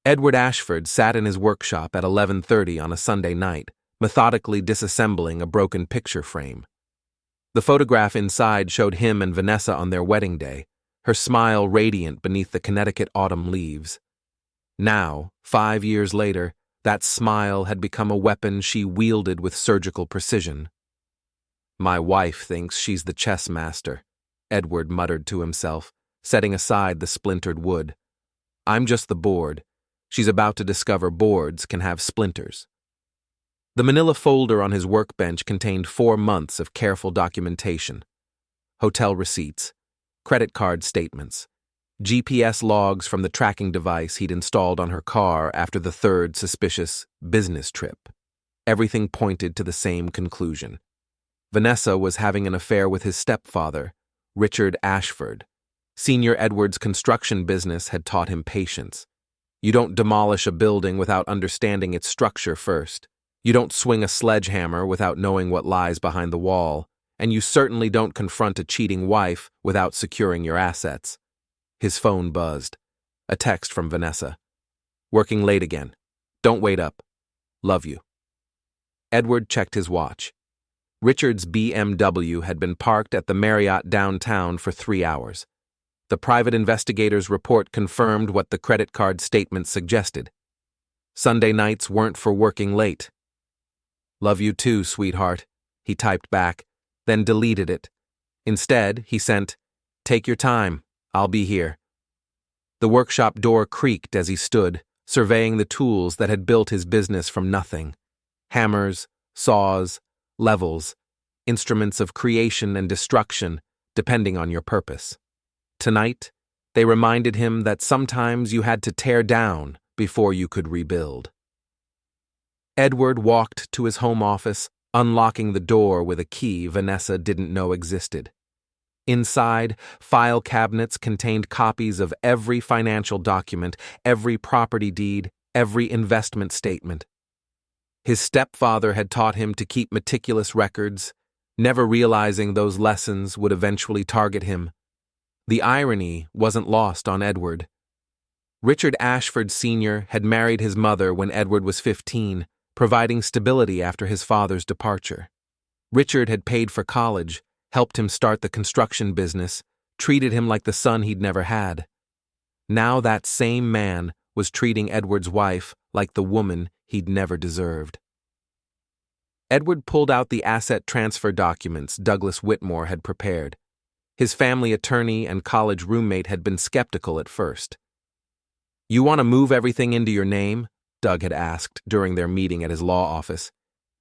Edward Ashford sat in his workshop at 11:30 on a Sunday night, methodically disassembling a broken picture frame. The photograph inside showed him and Vanessa on their wedding day, her smile radiant beneath the Connecticut autumn leaves. Now, 5 years later, that smile had become a weapon she wielded with surgical precision. "My wife thinks she's the chess master," Edward muttered to himself, setting aside the splintered wood. "I'm just the board. She's about to discover boards can have splinters." The manila folder on his workbench contained 4 months of careful documentation. Hotel receipts, credit card statements, GPS logs from the tracking device he'd installed on her car after the third suspicious business trip. Everything pointed to the same conclusion. Vanessa was having an affair with his stepfather, Richard Ashford. Senior Edward's construction business had taught him patience. You don't demolish a building without understanding its structure first. You don't swing a sledgehammer without knowing what lies behind the wall, and you certainly don't confront a cheating wife without securing your assets. His phone buzzed. A text from Vanessa. "Working late again. Don't wait up. Love you." Edward checked his watch. Richard's BMW had been parked at the Marriott downtown for 3 hours. The private investigator's report confirmed what the credit card statement suggested. Sunday nights weren't for working late. "Love you too, sweetheart," he typed back, then deleted it. Instead, he sent, "Take your time. I'll be here." The workshop door creaked as he stood, surveying the tools that had built his business from nothing. Hammers, saws, levels, instruments of creation and destruction, depending on your purpose. Tonight, they reminded him that sometimes you had to tear down before you could rebuild. Edward walked to his home office, unlocking the door with a key Vanessa didn't know existed. Inside, file cabinets contained copies of every financial document, every property deed, every investment statement. His stepfather had taught him to keep meticulous records, never realizing those lessons would eventually target him. The irony wasn't lost on Edward. Richard Ashford Sr. had married his mother when Edward was 15, providing stability after his father's departure. Richard had paid for college, helped him start the construction business, treated him like the son he'd never had. Now that same man was treating Edward's wife like the woman he'd never deserved. Edward pulled out the asset transfer documents Douglas Whitmore had prepared. His family attorney and college roommate had been skeptical at first. "You want to move everything into your name?" Doug had asked during their meeting at his law office.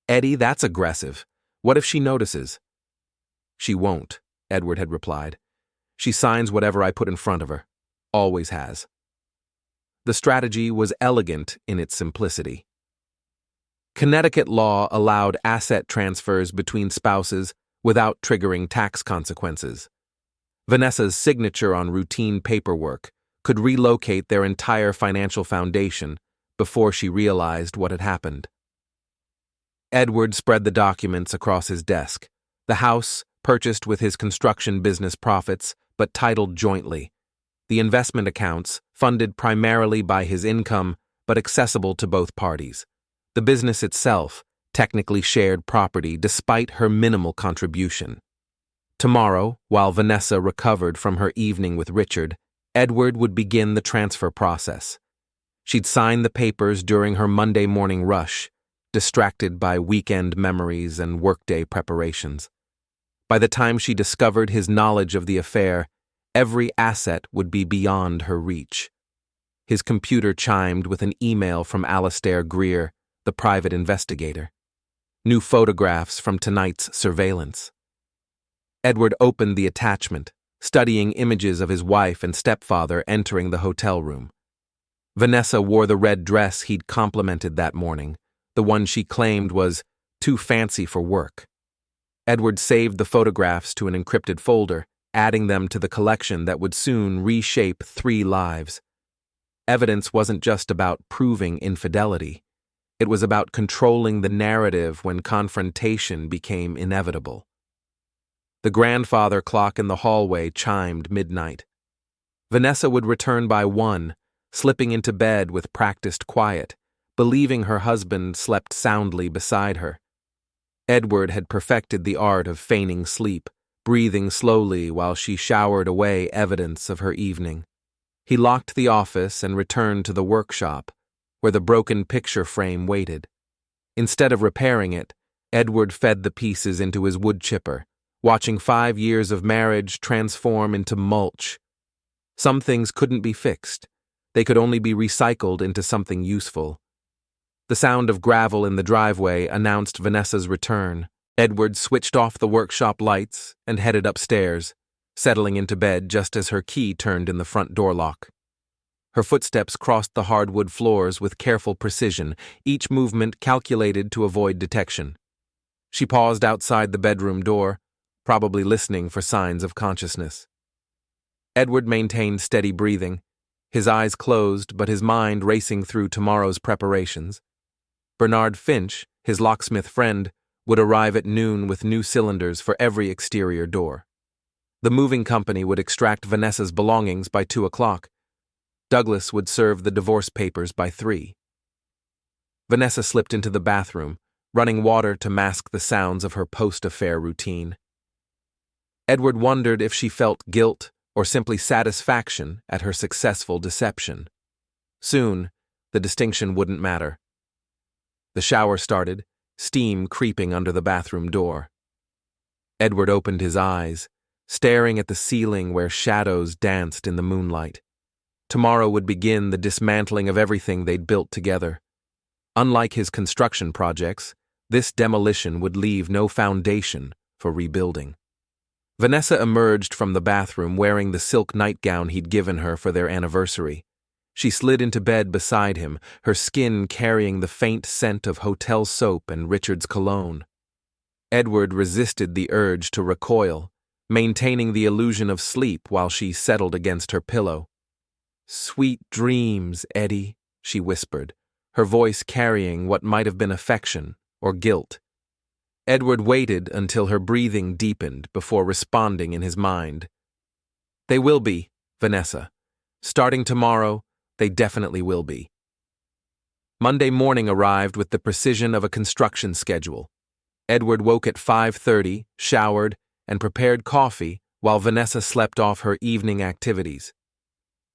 "Eddie, that's aggressive. What if she notices?" "She won't," Edward had replied. "She signs whatever I put in front of her. Always has." The strategy was elegant in its simplicity. Connecticut law allowed asset transfers between spouses without triggering tax consequences. Vanessa's signature on routine paperwork could relocate their entire financial foundation before she realized what had happened. Edward spread the documents across his desk. The house, purchased with his construction business profits, but titled jointly. The investment accounts, funded primarily by his income, but accessible to both parties. The business itself, technically shared property despite her minimal contribution. Tomorrow, while Vanessa recovered from her evening with Richard, Edward would begin the transfer process. She'd sign the papers during her Monday morning rush, distracted by weekend memories and workday preparations. By the time she discovered his knowledge of the affair, every asset would be beyond her reach. His computer chimed with an email from Alastair Greer, the private investigator. New photographs from tonight's surveillance. Edward opened the attachment, studying images of his wife and stepfather entering the hotel room. Vanessa wore the red dress he'd complimented that morning, the one she claimed was too fancy for work. Edward saved the photographs to an encrypted folder, adding them to the collection that would soon reshape 3 lives. Evidence wasn't just about proving infidelity. It was about controlling the narrative when confrontation became inevitable. The grandfather clock in the hallway chimed midnight. Vanessa would return by 1, slipping into bed with practiced quiet, believing her husband slept soundly beside her. Edward had perfected the art of feigning sleep, breathing slowly while she showered away evidence of her evening. He locked the office and returned to the workshop, where the broken picture frame waited. Instead of repairing it, Edward fed the pieces into his wood chipper, watching 5 years of marriage transform into mulch. Some things couldn't be fixed. They could only be recycled into something useful. The sound of gravel in the driveway announced Vanessa's return. Edward switched off the workshop lights and headed upstairs, settling into bed just as her key turned in the front door lock. Her footsteps crossed the hardwood floors with careful precision, each movement calculated to avoid detection. She paused outside the bedroom door, probably listening for signs of consciousness. Edward maintained steady breathing, his eyes closed but his mind racing through tomorrow's preparations. Bernard Finch, his locksmith friend, would arrive at noon with new cylinders for every exterior door. The moving company would extract Vanessa's belongings by 2 o'clock. Douglas would serve the divorce papers by 3. Vanessa slipped into the bathroom, running water to mask the sounds of her post-affair routine. Edward wondered if she felt guilt or simply satisfaction at her successful deception. Soon, the distinction wouldn't matter. The shower started, steam creeping under the bathroom door. Edward opened his eyes, staring at the ceiling where shadows danced in the moonlight. Tomorrow would begin the dismantling of everything they'd built together. Unlike his construction projects, this demolition would leave no foundation for rebuilding. Vanessa emerged from the bathroom wearing the silk nightgown he'd given her for their anniversary. She slid into bed beside him, her skin carrying the faint scent of hotel soap and Richard's cologne. Edward resisted the urge to recoil, maintaining the illusion of sleep while she settled against her pillow. "Sweet dreams, Eddie," she whispered, her voice carrying what might have been affection or guilt. Edward waited until her breathing deepened before responding in his mind. "They will be, Vanessa. Starting tomorrow, they definitely will be." Monday morning arrived with the precision of a construction schedule. Edward woke at 5:30, showered, and prepared coffee while Vanessa slept off her evening activities.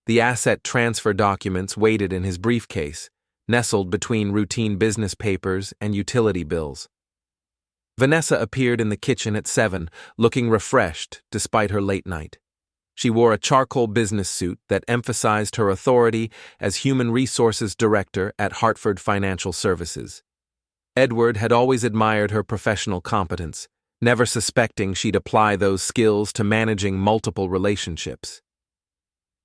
The asset transfer documents waited in his briefcase, nestled between routine business papers and utility bills. Vanessa appeared in the kitchen at 7, looking refreshed despite her late night. She wore a charcoal business suit that emphasized her authority as Human Resources Director at Hartford Financial Services. Edward had always admired her professional competence, never suspecting she'd apply those skills to managing multiple relationships.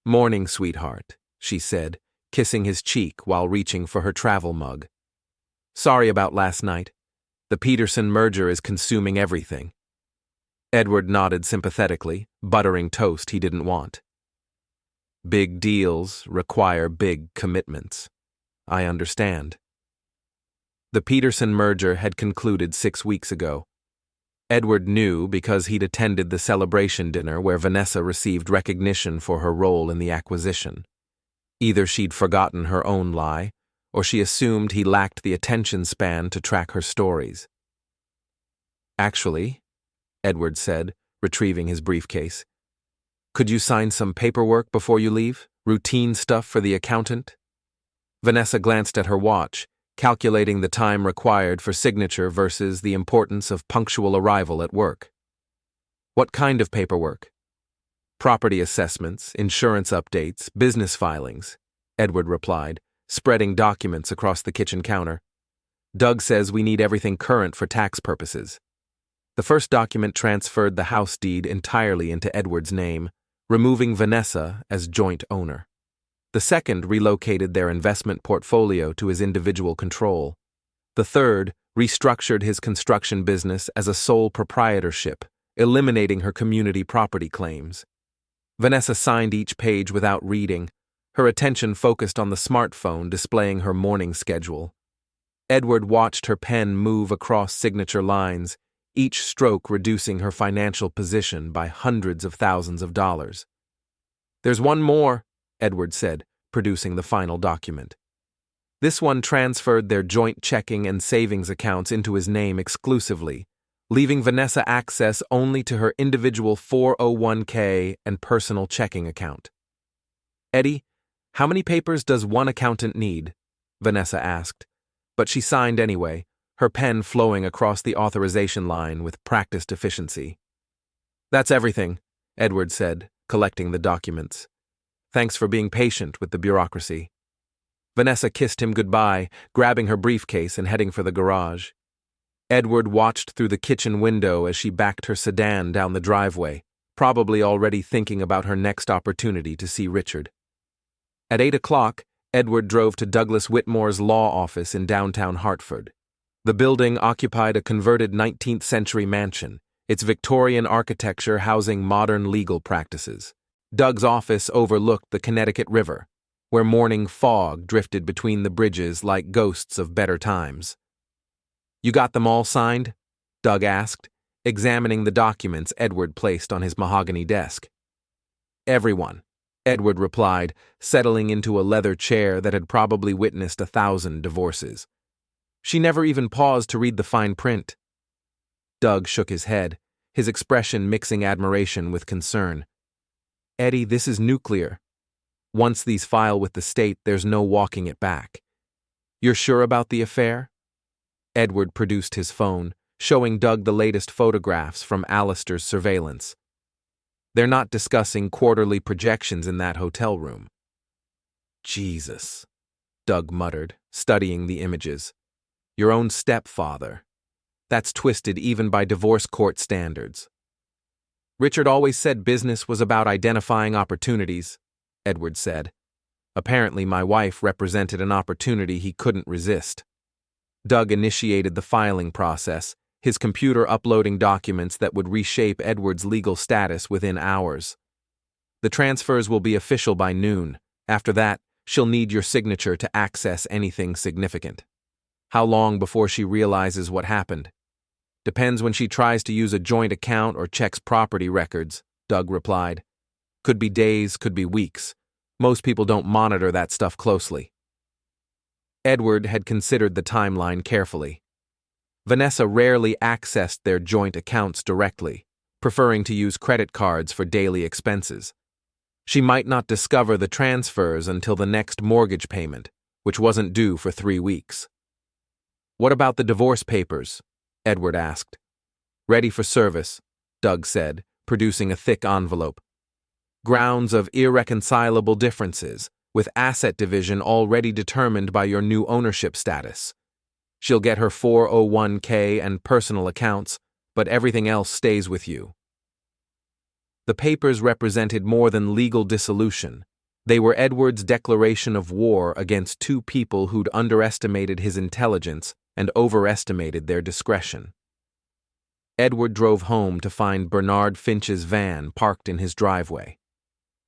"Morning, sweetheart," she said, kissing his cheek while reaching for her travel mug. "Sorry about last night. The Peterson merger is consuming everything." Edward nodded sympathetically, buttering toast he didn't want. "Big deals require big commitments. I understand." The Peterson merger had concluded 6 weeks ago. Edward knew because he'd attended the celebration dinner where Vanessa received recognition for her role in the acquisition. Either she'd forgotten her own lie, or she assumed he lacked the attention span to track her stories. "Actually," Edward said, retrieving his briefcase, "could you sign some paperwork before you leave? Routine stuff for the accountant?" Vanessa glanced at her watch, calculating the time required for signature versus the importance of punctual arrival at work. "What kind of paperwork?" "Property assessments, insurance updates, business filings," Edward replied, spreading documents across the kitchen counter. "Doug says we need everything current for tax purposes." The first document transferred the house deed entirely into Edward's name, removing Vanessa as joint owner. The second relocated their investment portfolio to his individual control. The third restructured his construction business as a sole proprietorship, eliminating her community property claims. Vanessa signed each page without reading, her attention focused on the smartphone displaying her morning schedule. Edward watched her pen move across signature lines, each stroke reducing her financial position by hundreds of thousands of dollars. "There's one more," Edward said, producing the final document. This one transferred their joint checking and savings accounts into his name exclusively, leaving Vanessa access only to her individual 401k and personal checking account. "Eddie, how many papers does one accountant need?" Vanessa asked, but she signed anyway, her pen flowing across the authorization line with practiced efficiency. "That's everything," Edward said, collecting the documents. "Thanks for being patient with the bureaucracy." Vanessa kissed him goodbye, grabbing her briefcase and heading for the garage. Edward watched through the kitchen window as she backed her sedan down the driveway, probably already thinking about her next opportunity to see Richard. At 8 o'clock, Edward drove to Douglas Whitmore's law office in downtown Hartford. The building occupied a converted 19th-century mansion, its Victorian architecture housing modern legal practices. Doug's office overlooked the Connecticut River, where morning fog drifted between the bridges like ghosts of better times. "You got them all signed?" Doug asked, examining the documents Edward placed on his mahogany desk. "Everyone," Edward replied, settling into a leather chair that had probably witnessed 1,000 divorces. She never even paused to read the fine print. Doug shook his head, his expression mixing admiration with concern. "Eddie, this is nuclear. Once these file with the state, there's no walking it back. You're sure about the affair?" Edward produced his phone, showing Doug the latest photographs from Alistair's surveillance. "They're not discussing quarterly projections in that hotel room." "Jesus," Doug muttered, studying the images. "Your own stepfather. That's twisted even by divorce court standards." "Richard always said business was about identifying opportunities," Edward said. "Apparently my wife represented an opportunity he couldn't resist." Doug initiated the filing process, his computer uploading documents that would reshape Edward's legal status within hours. "The transfers will be official by noon. After that, she'll need your signature to access anything significant." "How long before she realizes what happened?" "Depends when she tries to use a joint account or checks property records," Doug replied. "Could be days, could be weeks. Most people don't monitor that stuff closely." Edward had considered the timeline carefully. Vanessa rarely accessed their joint accounts directly, preferring to use credit cards for daily expenses. She might not discover the transfers until the next mortgage payment, which wasn't due for 3 weeks. "What about the divorce papers?" Edward asked. "Ready for service," Doug said, producing a thick envelope. "Grounds of irreconcilable differences, with asset division already determined by your new ownership status. She'll get her 401k and personal accounts, but everything else stays with you." The papers represented more than legal dissolution. They were Edward's declaration of war against two people who'd underestimated his intelligence and overestimated their discretion. Edward drove home to find Bernard Finch's van parked in his driveway.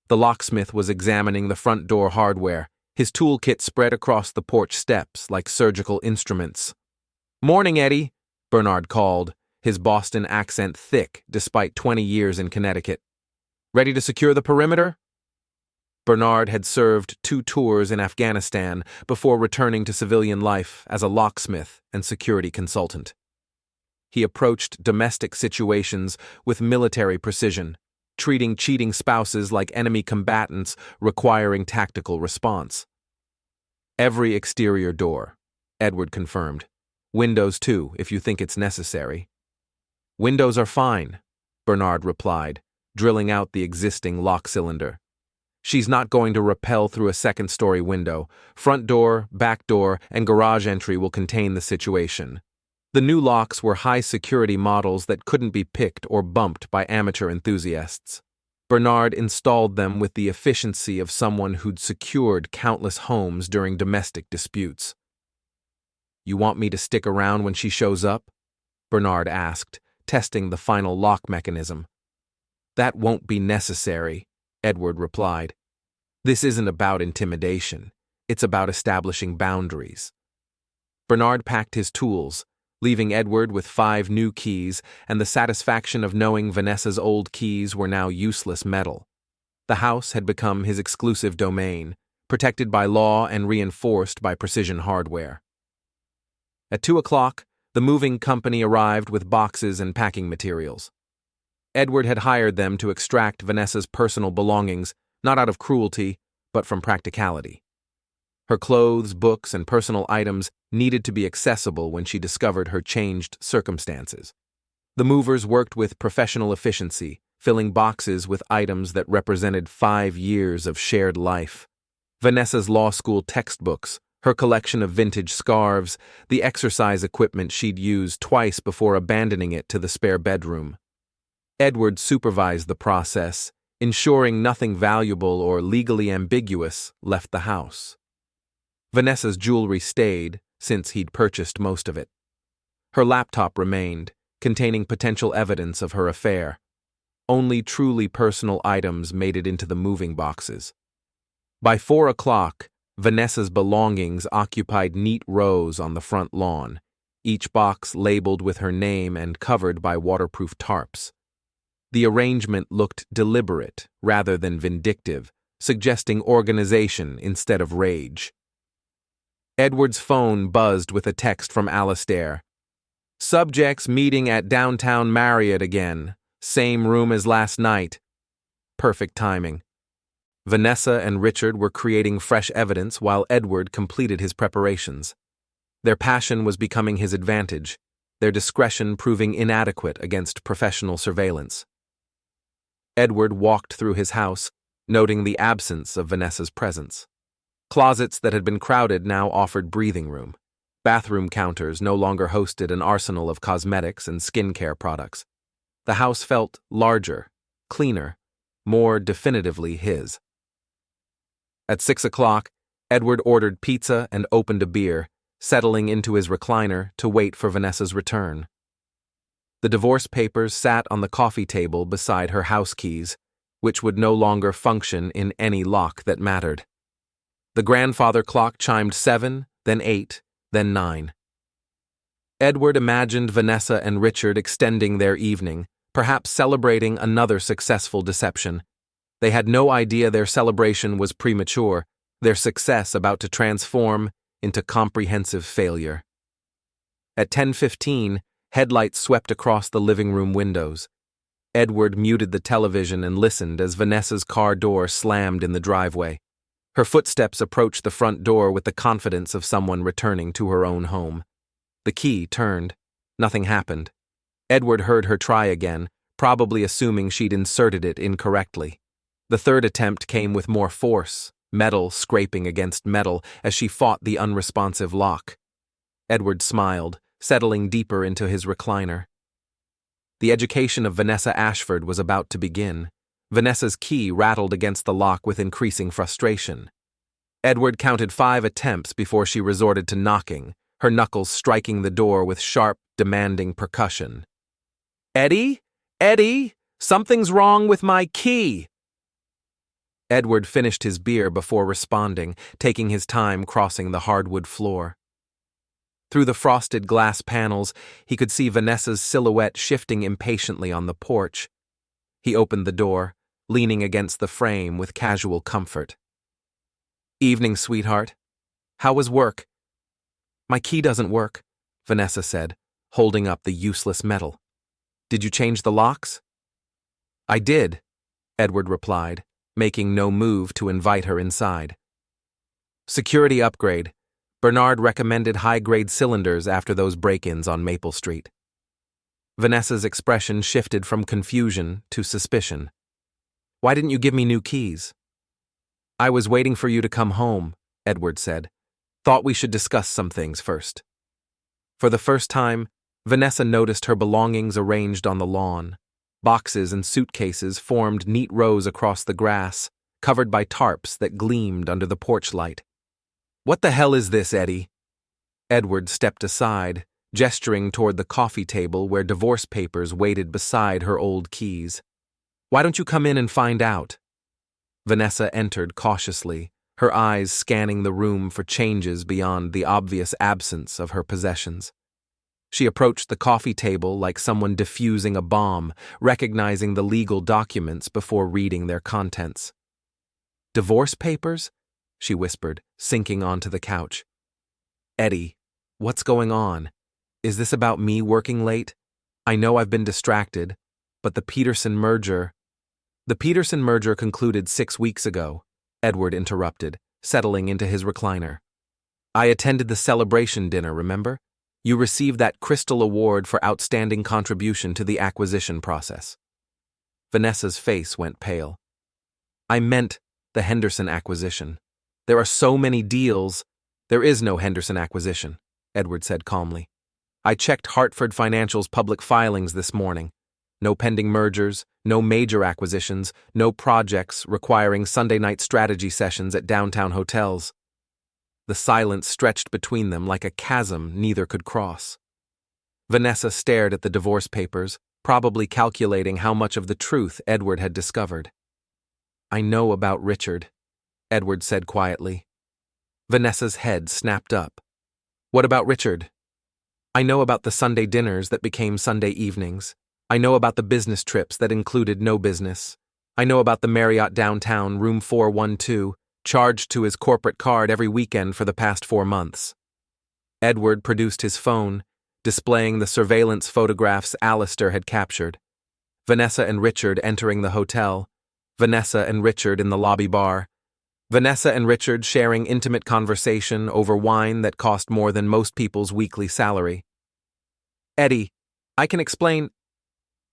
The locksmith was examining the front door hardware, his toolkit spread across the porch steps like surgical instruments. "Morning, Eddie," Bernard called, his Boston accent thick despite 20 years in Connecticut. "Ready to secure the perimeter?" Bernard had served 2 tours in Afghanistan before returning to civilian life as a locksmith and security consultant. He approached domestic situations with military precision, treating cheating spouses like enemy combatants requiring tactical response. "Every exterior door," Edward confirmed. "Windows too, if you think it's necessary." "Windows are fine," Bernard replied, drilling out the existing lock cylinder. "She's not going to rappel through a second-story window. Front door, back door, and garage entry will contain the situation." The new locks were high-security models that couldn't be picked or bumped by amateur enthusiasts. Bernard installed them with the efficiency of someone who'd secured countless homes during domestic disputes. "You want me to stick around when she shows up?" Bernard asked, testing the final lock mechanism. "That won't be necessary," Edward replied. "This isn't about intimidation. It's about establishing boundaries." Bernard packed his tools, leaving Edward with 5 new keys and the satisfaction of knowing Vanessa's old keys were now useless metal. The house had become his exclusive domain, protected by law and reinforced by precision hardware. At 2 o'clock, the moving company arrived with boxes and packing materials. Edward had hired them to extract Vanessa's personal belongings, not out of cruelty, but from practicality. Her clothes, books, and personal items needed to be accessible when she discovered her changed circumstances. The movers worked with professional efficiency, filling boxes with items that represented 5 years of shared life. Vanessa's law school textbooks, her collection of vintage scarves, the exercise equipment she'd used twice before abandoning it to the spare bedroom. Edward supervised the process, ensuring nothing valuable or legally ambiguous left the house. Vanessa's jewelry stayed, since he'd purchased most of it. Her laptop remained, containing potential evidence of her affair. Only truly personal items made it into the moving boxes. By 4 o'clock, Vanessa's belongings occupied neat rows on the front lawn, each box labeled with her name and covered by waterproof tarps. The arrangement looked deliberate rather than vindictive, suggesting organization instead of rage. Edward's phone buzzed with a text from Alastair. "Subjects meeting at downtown Marriott again. Same room as last night." Perfect timing. Vanessa and Richard were creating fresh evidence while Edward completed his preparations. Their passion was becoming his advantage, their discretion proving inadequate against professional surveillance. Edward walked through his house, noting the absence of Vanessa's presence. Closets that had been crowded now offered breathing room. Bathroom counters no longer hosted an arsenal of cosmetics and skincare products. The house felt larger, cleaner, more definitively his. At 6 o'clock, Edward ordered pizza and opened a beer, settling into his recliner to wait for Vanessa's return. The divorce papers sat on the coffee table beside her house keys, which would no longer function in any lock that mattered. The grandfather clock chimed 7, then 8, then 9. Edward imagined Vanessa and Richard extending their evening, perhaps celebrating another successful deception. They had no idea their celebration was premature, their success about to transform into comprehensive failure. At 10:15, headlights swept across the living room windows. Edward muted the television and listened as Vanessa's car door slammed in the driveway. Her footsteps approached the front door with the confidence of someone returning to her own home. The key turned. Nothing happened. Edward heard her try again, probably assuming she'd inserted it incorrectly. The third attempt came with more force, metal scraping against metal as she fought the unresponsive lock. Edward smiled, settling deeper into his recliner. The education of Vanessa Ashford was about to begin. Vanessa's key rattled against the lock with increasing frustration. Edward counted 5 attempts before she resorted to knocking, her knuckles striking the door with sharp, demanding percussion. "Eddie? Eddie? Something's wrong with my key!" Edward finished his beer before responding, taking his time crossing the hardwood floor. Through the frosted glass panels, he could see Vanessa's silhouette shifting impatiently on the porch. He opened the door, leaning against the frame with casual comfort. "Evening, sweetheart. How was work?" "My key doesn't work," Vanessa said, holding up the useless metal. "Did you change the locks?" "I did," Edward replied, making no move to invite her inside. "Security upgrade. Bernard recommended high-grade cylinders after those break-ins on Maple Street." Vanessa's expression shifted from confusion to suspicion. "Why didn't you give me new keys?" "I was waiting for you to come home," Edward said. "Thought we should discuss some things first." For the first time, Vanessa noticed her belongings arranged on the lawn. Boxes and suitcases formed neat rows across the grass, covered by tarps that gleamed under the porch light. "What the hell is this, Eddie?" Edward stepped aside, gesturing toward the coffee table where divorce papers waited beside her old keys. "Why don't you come in and find out?" Vanessa entered cautiously, her eyes scanning the room for changes beyond the obvious absence of her possessions. She approached the coffee table like someone defusing a bomb, recognizing the legal documents before reading their contents. "Divorce papers?" she whispered, sinking onto the couch. Eddie, what's going on? Is this about me working late? I know I've been distracted, but the Peterson merger… The Peterson merger concluded 6 weeks ago, Edward interrupted, settling into his recliner. I attended the celebration dinner, remember? You received that Crystal Award for outstanding contribution to the acquisition process. Vanessa's face went pale. I meant the Henderson acquisition. There are so many deals. There is no Henderson acquisition, Edward said calmly. I checked Hartford Financial's public filings this morning. No pending mergers, no major acquisitions, no projects requiring Sunday night strategy sessions at downtown hotels. The silence stretched between them like a chasm neither could cross. Vanessa stared at the divorce papers, probably calculating how much of the truth Edward had discovered. I know about Richard, Edward said quietly. Vanessa's head snapped up. What about Richard? I know about the Sunday dinners that became Sunday evenings. I know about the business trips that included no business. I know about the Marriott downtown, room 412, charged to his corporate card every weekend for the past 4 months. Edward produced his phone, displaying the surveillance photographs Alistair had captured. Vanessa and Richard entering the hotel. Vanessa and Richard in the lobby bar. Vanessa and Richard sharing intimate conversation over wine that cost more than most people's weekly salary. Eddie, I can explain…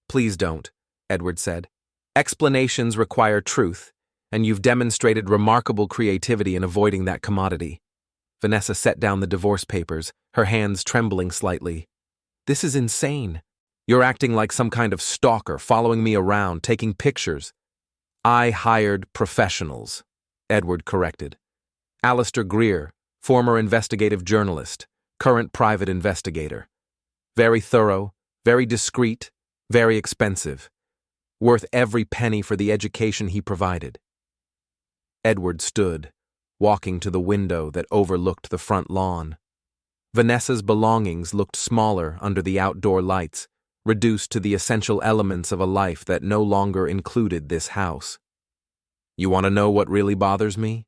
Please don't, Edward said. Explanations require truth, and you've demonstrated remarkable creativity in avoiding that commodity. Vanessa set down the divorce papers, her hands trembling slightly. This is insane. You're acting like some kind of stalker, following me around, taking pictures. I hired professionals, Edward corrected. Alistair Greer, former investigative journalist, current private investigator. Very thorough, very discreet, very expensive. Worth every penny for the education he provided. Edward stood, walking to the window that overlooked the front lawn. Vanessa's belongings looked smaller under the outdoor lights, reduced to the essential elements of a life that no longer included this house. You want to know what really bothers me?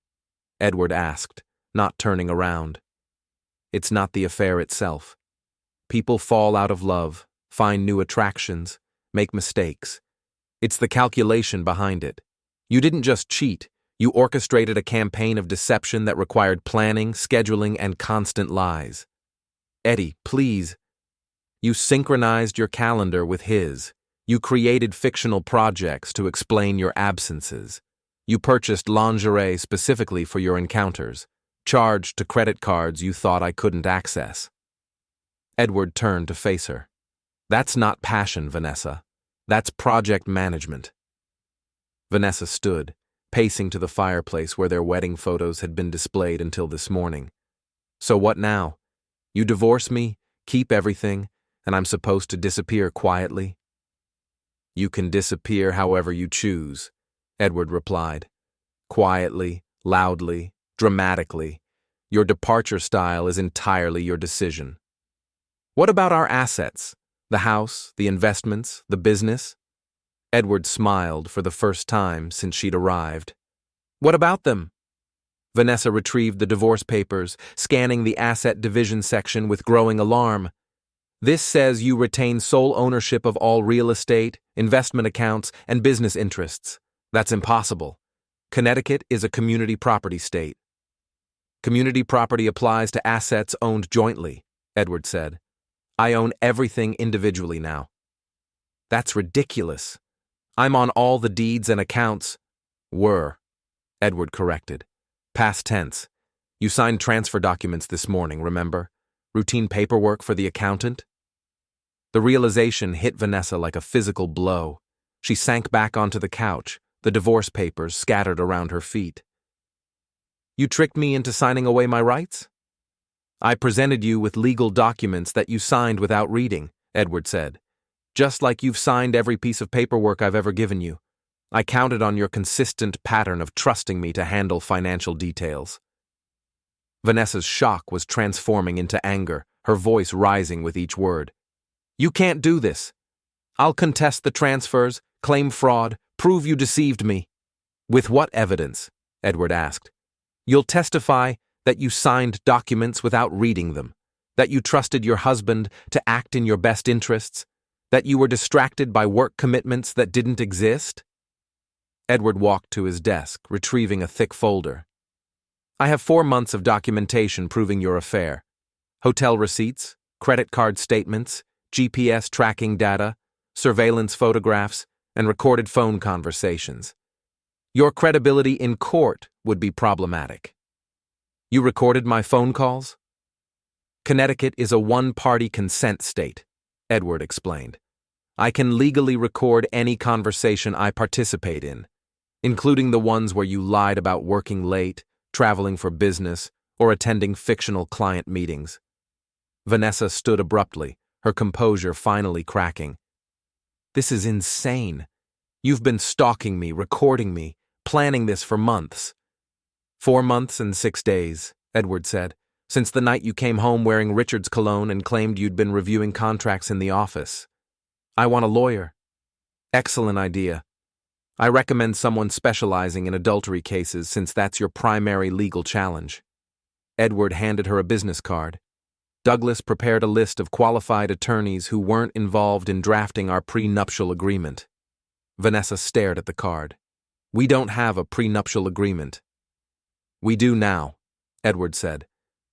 Edward asked, not turning around. It's not the affair itself. People fall out of love, find new attractions, make mistakes. It's the calculation behind it. You didn't just cheat, you orchestrated a campaign of deception that required planning, scheduling, and constant lies. Eddie, please. You synchronized your calendar with his. You created fictional projects to explain your absences. You purchased lingerie specifically for your encounters, charged to credit cards you thought I couldn't access. Edward turned to face her. That's not passion, Vanessa. That's project management. Vanessa stood, pacing to the fireplace where their wedding photos had been displayed until this morning. So what now? You divorce me, keep everything, and I'm supposed to disappear quietly? You can disappear however you choose, Edward replied. Quietly, loudly, dramatically. Your departure style is entirely your decision. What about our assets? The house, the investments, the business? Edward smiled for the first time since she'd arrived. What about them? Vanessa retrieved the divorce papers, scanning the asset division section with growing alarm. This says you retain sole ownership of all real estate, investment accounts, and business interests. That's impossible. Connecticut is a community property state. Community property applies to assets owned jointly, Edward said. I own everything individually now. That's ridiculous. I'm on all the deeds and accounts. Were, Edward corrected. Past tense. You signed transfer documents this morning, remember? Routine paperwork for the accountant? The realization hit Vanessa like a physical blow. She sank back onto the couch, the divorce papers scattered around her feet. You tricked me into signing away my rights? I presented you with legal documents that you signed without reading, Edward said. Just like you've signed every piece of paperwork I've ever given you. I counted on your consistent pattern of trusting me to handle financial details. Vanessa's shock was transforming into anger, her voice rising with each word. You can't do this. I'll contest the transfers, claim fraud, prove you deceived me. With what evidence? Edward asked. You'll testify that you signed documents without reading them, that you trusted your husband to act in your best interests, that you were distracted by work commitments that didn't exist? Edward walked to his desk, retrieving a thick folder. I have 4 months of documentation proving your affair. Hotel receipts, credit card statements, GPS tracking data, surveillance photographs, and recorded phone conversations. Your credibility in court would be problematic. You recorded my phone calls? Connecticut is a one-party consent state, Edward explained. I can legally record any conversation I participate in, including the ones where you lied about working late, traveling for business, or attending fictional client meetings. Vanessa stood abruptly, her composure finally cracking. This is insane. You've been stalking me, recording me, planning this for months. 4 months and 6 days, Edward said, since the night you came home wearing Richard's cologne and claimed you'd been reviewing contracts in the office. I want a lawyer. Excellent idea. I recommend someone specializing in adultery cases since that's your primary legal challenge. Edward handed her a business card. Douglas prepared a list of qualified attorneys who weren't involved in drafting our prenuptial agreement. Vanessa stared at the card. We don't have a prenuptial agreement. We do now, Edward said.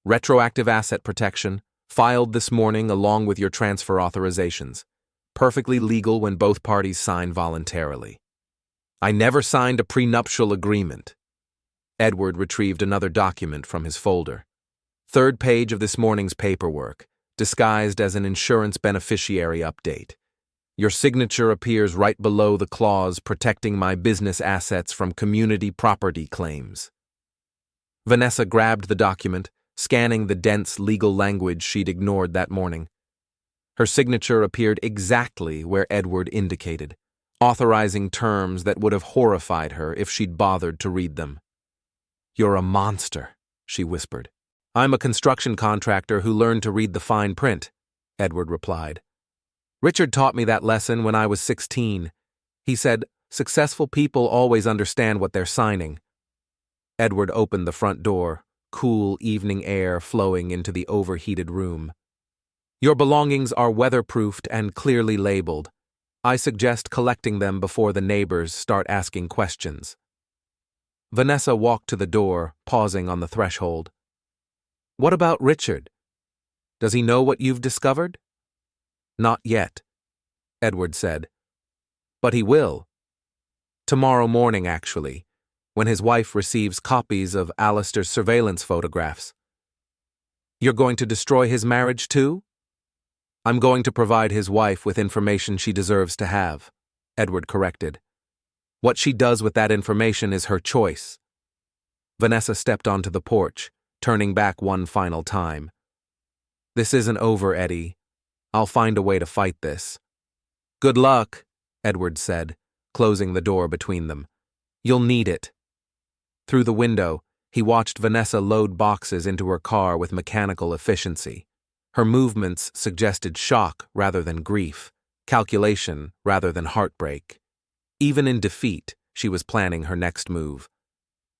Retroactive asset protection, filed this morning along with your transfer authorizations. Perfectly legal when both parties sign voluntarily. I never signed a prenuptial agreement. Edward retrieved another document from his folder. 3rd page of this morning's paperwork, disguised as an insurance beneficiary update. Your signature appears right below the clause protecting my business assets from community property claims. Vanessa grabbed the document, scanning the dense legal language she'd ignored that morning. Her signature appeared exactly where Edward indicated, authorizing terms that would have horrified her if she'd bothered to read them. You're a monster, she whispered. I'm a construction contractor who learned to read the fine print, Edward replied. Richard taught me that lesson when I was 16. He said, successful people always understand what they're signing. Edward opened the front door, cool evening air flowing into the overheated room. Your belongings are weatherproofed and clearly labeled. I suggest collecting them before the neighbors start asking questions. Vanessa walked to the door, pausing on the threshold. What about Richard? Does he know what you've discovered? Not yet, Edward said. But he will. Tomorrow morning, actually, when his wife receives copies of Alistair's surveillance photographs. You're going to destroy his marriage too? I'm going to provide his wife with information she deserves to have, Edward corrected. What she does with that information is her choice. Vanessa stepped onto the porch, turning back one final time. This isn't over, Eddie. I'll find a way to fight this. Good luck, Edward said, closing the door between them. You'll need it. Through the window, he watched Vanessa load boxes into her car with mechanical efficiency. Her movements suggested shock rather than grief, calculation rather than heartbreak. Even in defeat, she was planning her next move.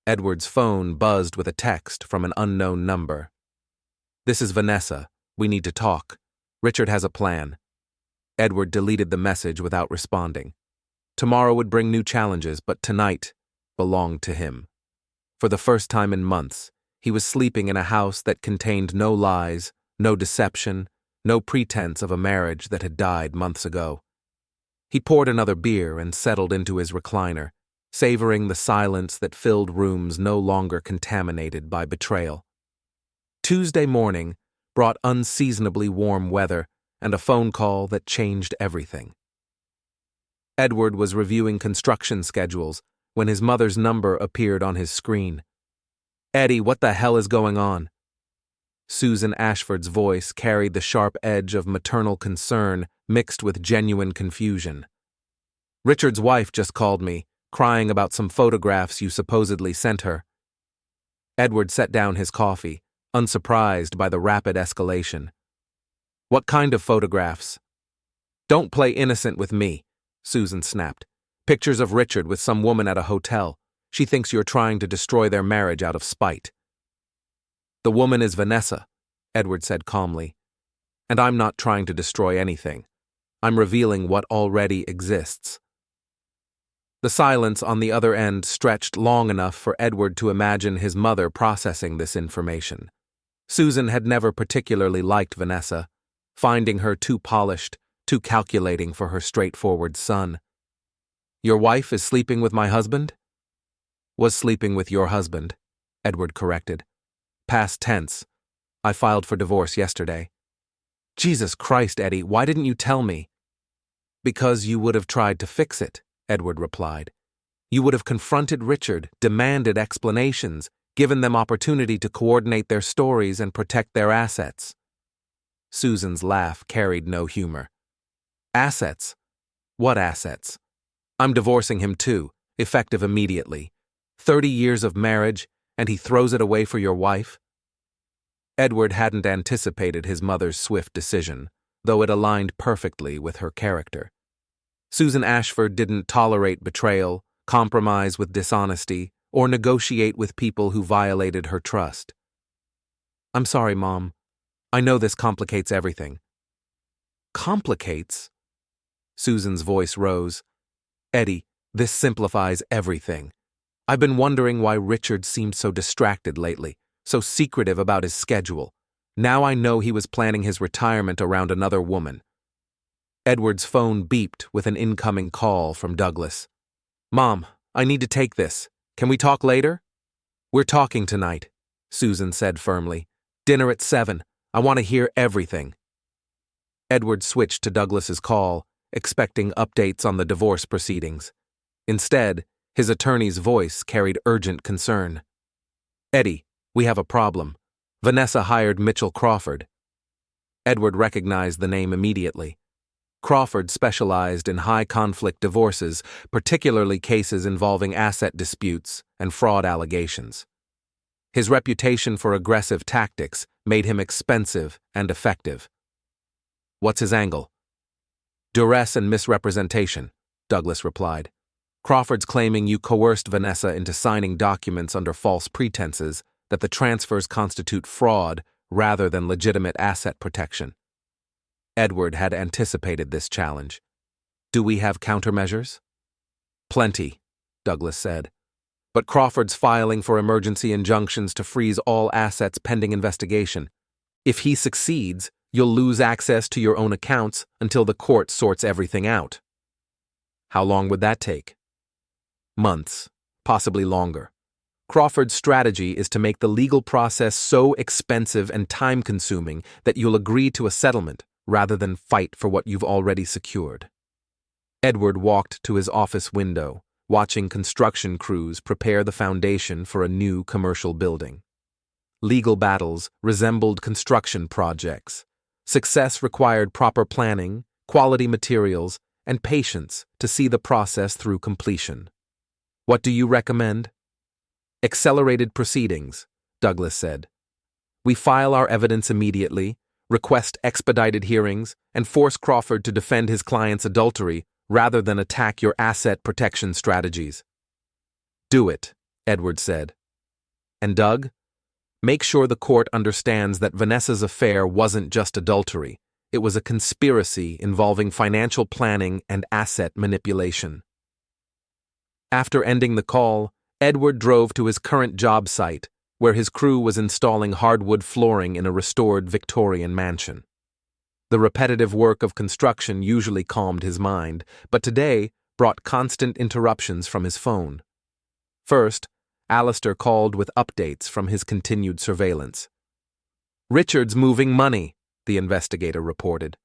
Edward's phone buzzed with a text from an unknown number. This is Vanessa. We need to talk. Richard has a plan. Edward deleted the message without responding. Tomorrow would bring new challenges, but tonight belonged to him. For the first time in months, he was sleeping in a house that contained no lies, no deception, no pretense of a marriage that had died months ago. He poured another beer and settled into his recliner, savoring the silence that filled rooms no longer contaminated by betrayal. Tuesday morning brought unseasonably warm weather and a phone call that changed everything. Edward was reviewing construction schedules when his mother's number appeared on his screen. Eddie, what the hell is going on? Susan Ashford's voice carried the sharp edge of maternal concern mixed with genuine confusion. Richard's wife just called me, crying about some photographs you supposedly sent her. Edward set down his coffee, unsurprised by the rapid escalation. What kind of photographs? Don't play innocent with me, Susan snapped. Pictures of Richard with some woman at a hotel. She thinks you're trying to destroy their marriage out of spite." "The woman is Vanessa," Edward said calmly. "And I'm not trying to destroy anything. I'm revealing what already exists." The silence on the other end stretched long enough for Edward to imagine his mother processing this information. Susan had never particularly liked Vanessa, finding her too polished, too calculating for her straightforward son. "Your wife is sleeping with my husband?" "Was sleeping with your husband," Edward corrected. "Past tense. I filed for divorce yesterday." "Jesus Christ, Eddie, why didn't you tell me?" "Because you would have tried to fix it," Edward replied. "You would have confronted Richard, demanded explanations, given them opportunity to coordinate their stories and protect their assets." Susan's laugh carried no humor. "Assets? What assets? I'm divorcing him too, effective immediately. 30 years of marriage, and he throws it away for your wife?" Edward hadn't anticipated his mother's swift decision, though it aligned perfectly with her character. Susan Ashford didn't tolerate betrayal, compromise with dishonesty, or negotiate with people who violated her trust. "I'm sorry, Mom. I know this complicates everything." "Complicates?" Susan's voice rose. "Eddie, this simplifies everything. I've been wondering why Richard seemed so distracted lately, so secretive about his schedule. Now I know he was planning his retirement around another woman." Edward's phone beeped with an incoming call from Douglas. "Mom, I need to take this. Can we talk later?" "We're talking tonight," Susan said firmly. "Dinner at 7. I want to hear everything." Edward switched to Douglas's call, expecting updates on the divorce proceedings. Instead, his attorney's voice carried urgent concern. "Eddie, we have a problem. Vanessa hired Mitchell Crawford." Edward recognized the name immediately. Crawford specialized in high-conflict divorces, particularly cases involving asset disputes and fraud allegations. His reputation for aggressive tactics made him expensive and effective. "What's his angle?" "Duress and misrepresentation," Douglas replied. "Crawford's claiming you coerced Vanessa into signing documents under false pretenses that the transfers constitute fraud rather than legitimate asset protection." Edward had anticipated this challenge. "Do we have countermeasures?" "Plenty," Douglas said. "But Crawford's filing for emergency injunctions to freeze all assets pending investigation. If he succeeds, you'll lose access to your own accounts until the court sorts everything out." "How long would that take?" "Months, possibly longer. Crawford's strategy is to make the legal process so expensive and time-consuming that you'll agree to a settlement rather than fight for what you've already secured." Edward walked to his office window, watching construction crews prepare the foundation for a new commercial building. Legal battles resembled construction projects. Success required proper planning, quality materials, and patience to see the process through completion. "What do you recommend?" "Accelerated proceedings," Douglas said. "We file our evidence immediately, request expedited hearings, and force Crawford to defend his client's adultery rather than attack your asset protection strategies." "Do it," Edward said. "And Doug, make sure the court understands that Vanessa's affair wasn't just adultery. It was a conspiracy involving financial planning and asset manipulation." After ending the call, Edward drove to his current job site, where his crew was installing hardwood flooring in a restored Victorian mansion. The repetitive work of construction usually calmed his mind, but today brought constant interruptions from his phone. First, Alistair called with updates from his continued surveillance. "Richard's moving money," the investigator reported.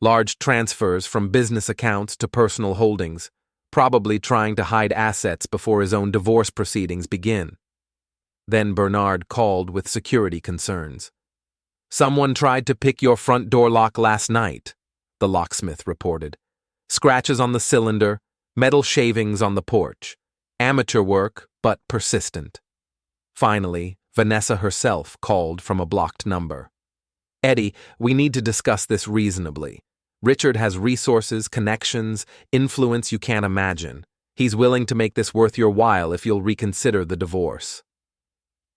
"Large transfers from business accounts to personal holdings, probably trying to hide assets before his own divorce proceedings begin." Then Bernard called with security concerns. "Someone tried to pick your front door lock last night," the locksmith reported. "Scratches on the cylinder, metal shavings on the porch. Amateur work, but persistent." Finally, Vanessa herself called from a blocked number. "Eddie, we need to discuss this reasonably. Richard has resources, connections, influence you can't imagine. He's willing to make this worth your while if you'll reconsider the divorce.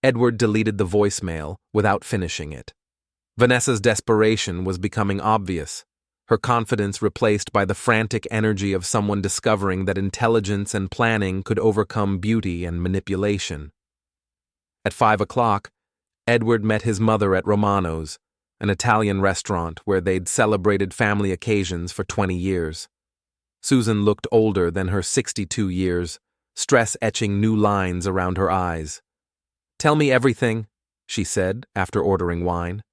Edward deleted the voicemail without finishing it. Vanessa's desperation was becoming obvious, her confidence replaced by the frantic energy of someone discovering that intelligence and planning could overcome beauty and manipulation. At 5 o'clock, Edward met his mother at Romano's, an Italian restaurant where they'd celebrated family occasions for 20 years. Susan looked older than her 62 years, stress etching new lines around her eyes. "Tell me everything," she said after ordering wine.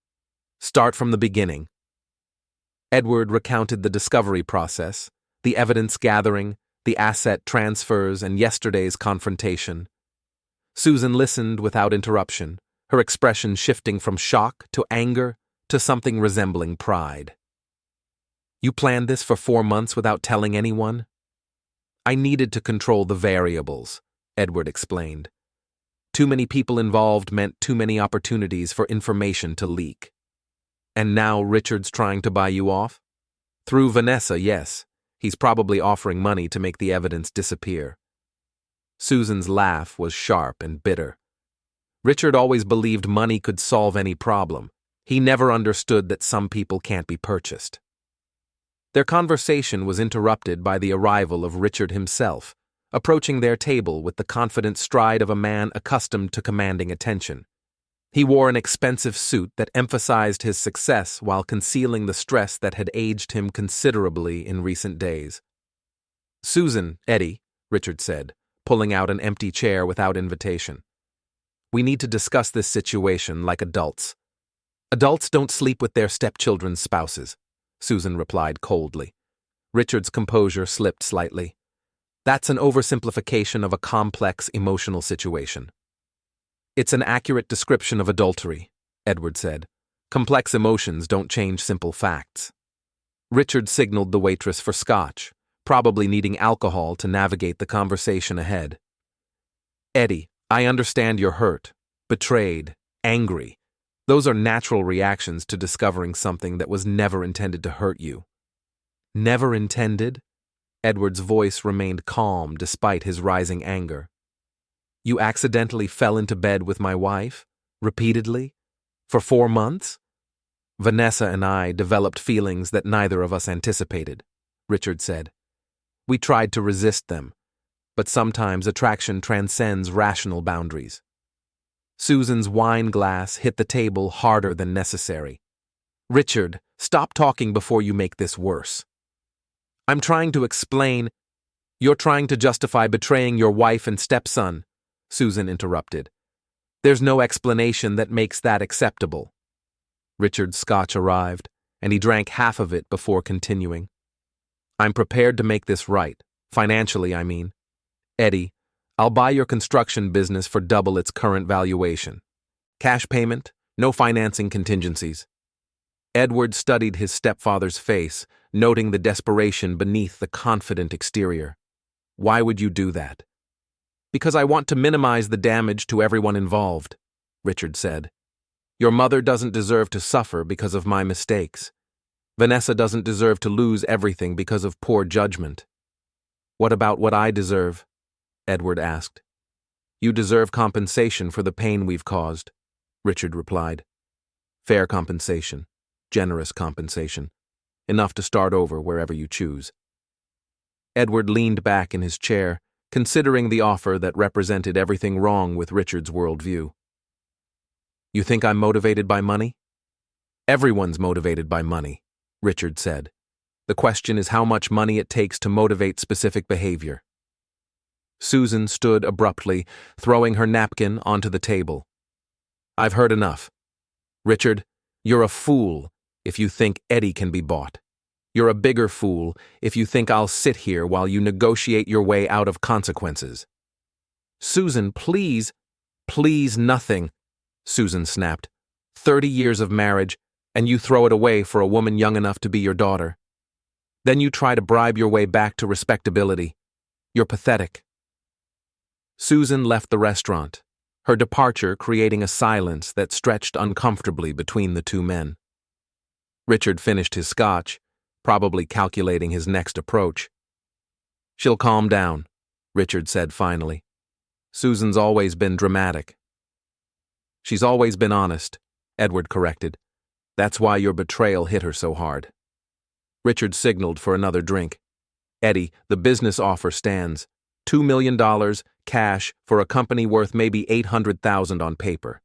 "Start from the beginning." Edward recounted the discovery process, the evidence gathering, the asset transfers, and yesterday's confrontation. Susan listened without interruption, her expression shifting from shock to anger to something resembling pride. "You planned this for 4 months without telling anyone?" "I needed to control the variables," Edward explained. "Too many people involved meant too many opportunities for information to leak." "And now Richard's trying to buy you off?" "Through Vanessa, yes. He's probably offering money to make the evidence disappear." Susan's laugh was sharp and bitter. Richard always believed money could solve any problem. He never understood that some people can't be purchased. Their conversation was interrupted by the arrival of Richard himself, approaching their table with the confident stride of a man accustomed to commanding attention. He wore an expensive suit that emphasized his success while concealing the stress that had aged him considerably in recent days. "Susan, Eddie," Richard said, pulling out an empty chair without invitation. "We need to discuss this situation like adults." "Adults don't sleep with their stepchildren's spouses," Susan replied coldly. Richard's composure slipped slightly. "That's an oversimplification of a complex emotional situation." "It's an accurate description of adultery," Edward said. "Complex emotions don't change simple facts." Richard signaled the waitress for scotch, probably needing alcohol to navigate the conversation ahead. "Eddie, I understand you're hurt, betrayed, angry. Those are natural reactions to discovering something that was never intended to hurt you." "Never intended?" Edward's voice remained calm despite his rising anger. "You accidentally fell into bed with my wife? Repeatedly? For 4 months?" "Vanessa and I developed feelings that neither of us anticipated," Richard said. "We tried to resist them, but sometimes attraction transcends rational boundaries." Susan's wine glass hit the table harder than necessary. "Richard, stop talking before you make this worse." "I'm trying to explain—" "You're trying to justify betraying your wife and stepson," Susan interrupted. "There's no explanation that makes that acceptable." Richard's scotch arrived, and he drank half of it before continuing. "I'm prepared to make this right, financially, I mean. Eddie, I'll buy your construction business for double its current valuation. Cash payment, no financing contingencies." Edward studied his stepfather's face, noting the desperation beneath the confident exterior. "Why would you do that?" "Because I want to minimize the damage to everyone involved," Richard said. "Your mother doesn't deserve to suffer because of my mistakes. Vanessa doesn't deserve to lose everything because of poor judgment." "What about what I deserve?" Edward asked. "You deserve compensation for the pain we've caused," Richard replied. "Fair compensation, generous compensation, enough to start over wherever you choose." Edward leaned back in his chair, considering the offer that represented everything wrong with Richard's worldview. "You think I'm motivated by money?" "Everyone's motivated by money," Richard said. "The question is how much money it takes to motivate specific behavior." Susan stood abruptly, throwing her napkin onto the table. "I've heard enough. Richard, you're a fool if you think Eddie can be bought. You're a bigger fool if you think I'll sit here while you negotiate your way out of consequences." "Susan, please." "Please nothing," Susan snapped. 30 years of marriage, and you throw it away for a woman young enough to be your daughter. Then you try to bribe your way back to respectability. You're pathetic. Susan left the restaurant, her departure creating a silence that stretched uncomfortably between the two men. Richard finished his scotch, probably calculating his next approach. "She'll calm down," Richard said finally. Susan's always been dramatic. She's always been honest, Edward corrected. That's why your betrayal hit her so hard. Richard signaled for another drink. Eddie, the business offer stands. $2 million, cash, for a company worth maybe $800,000 on paper.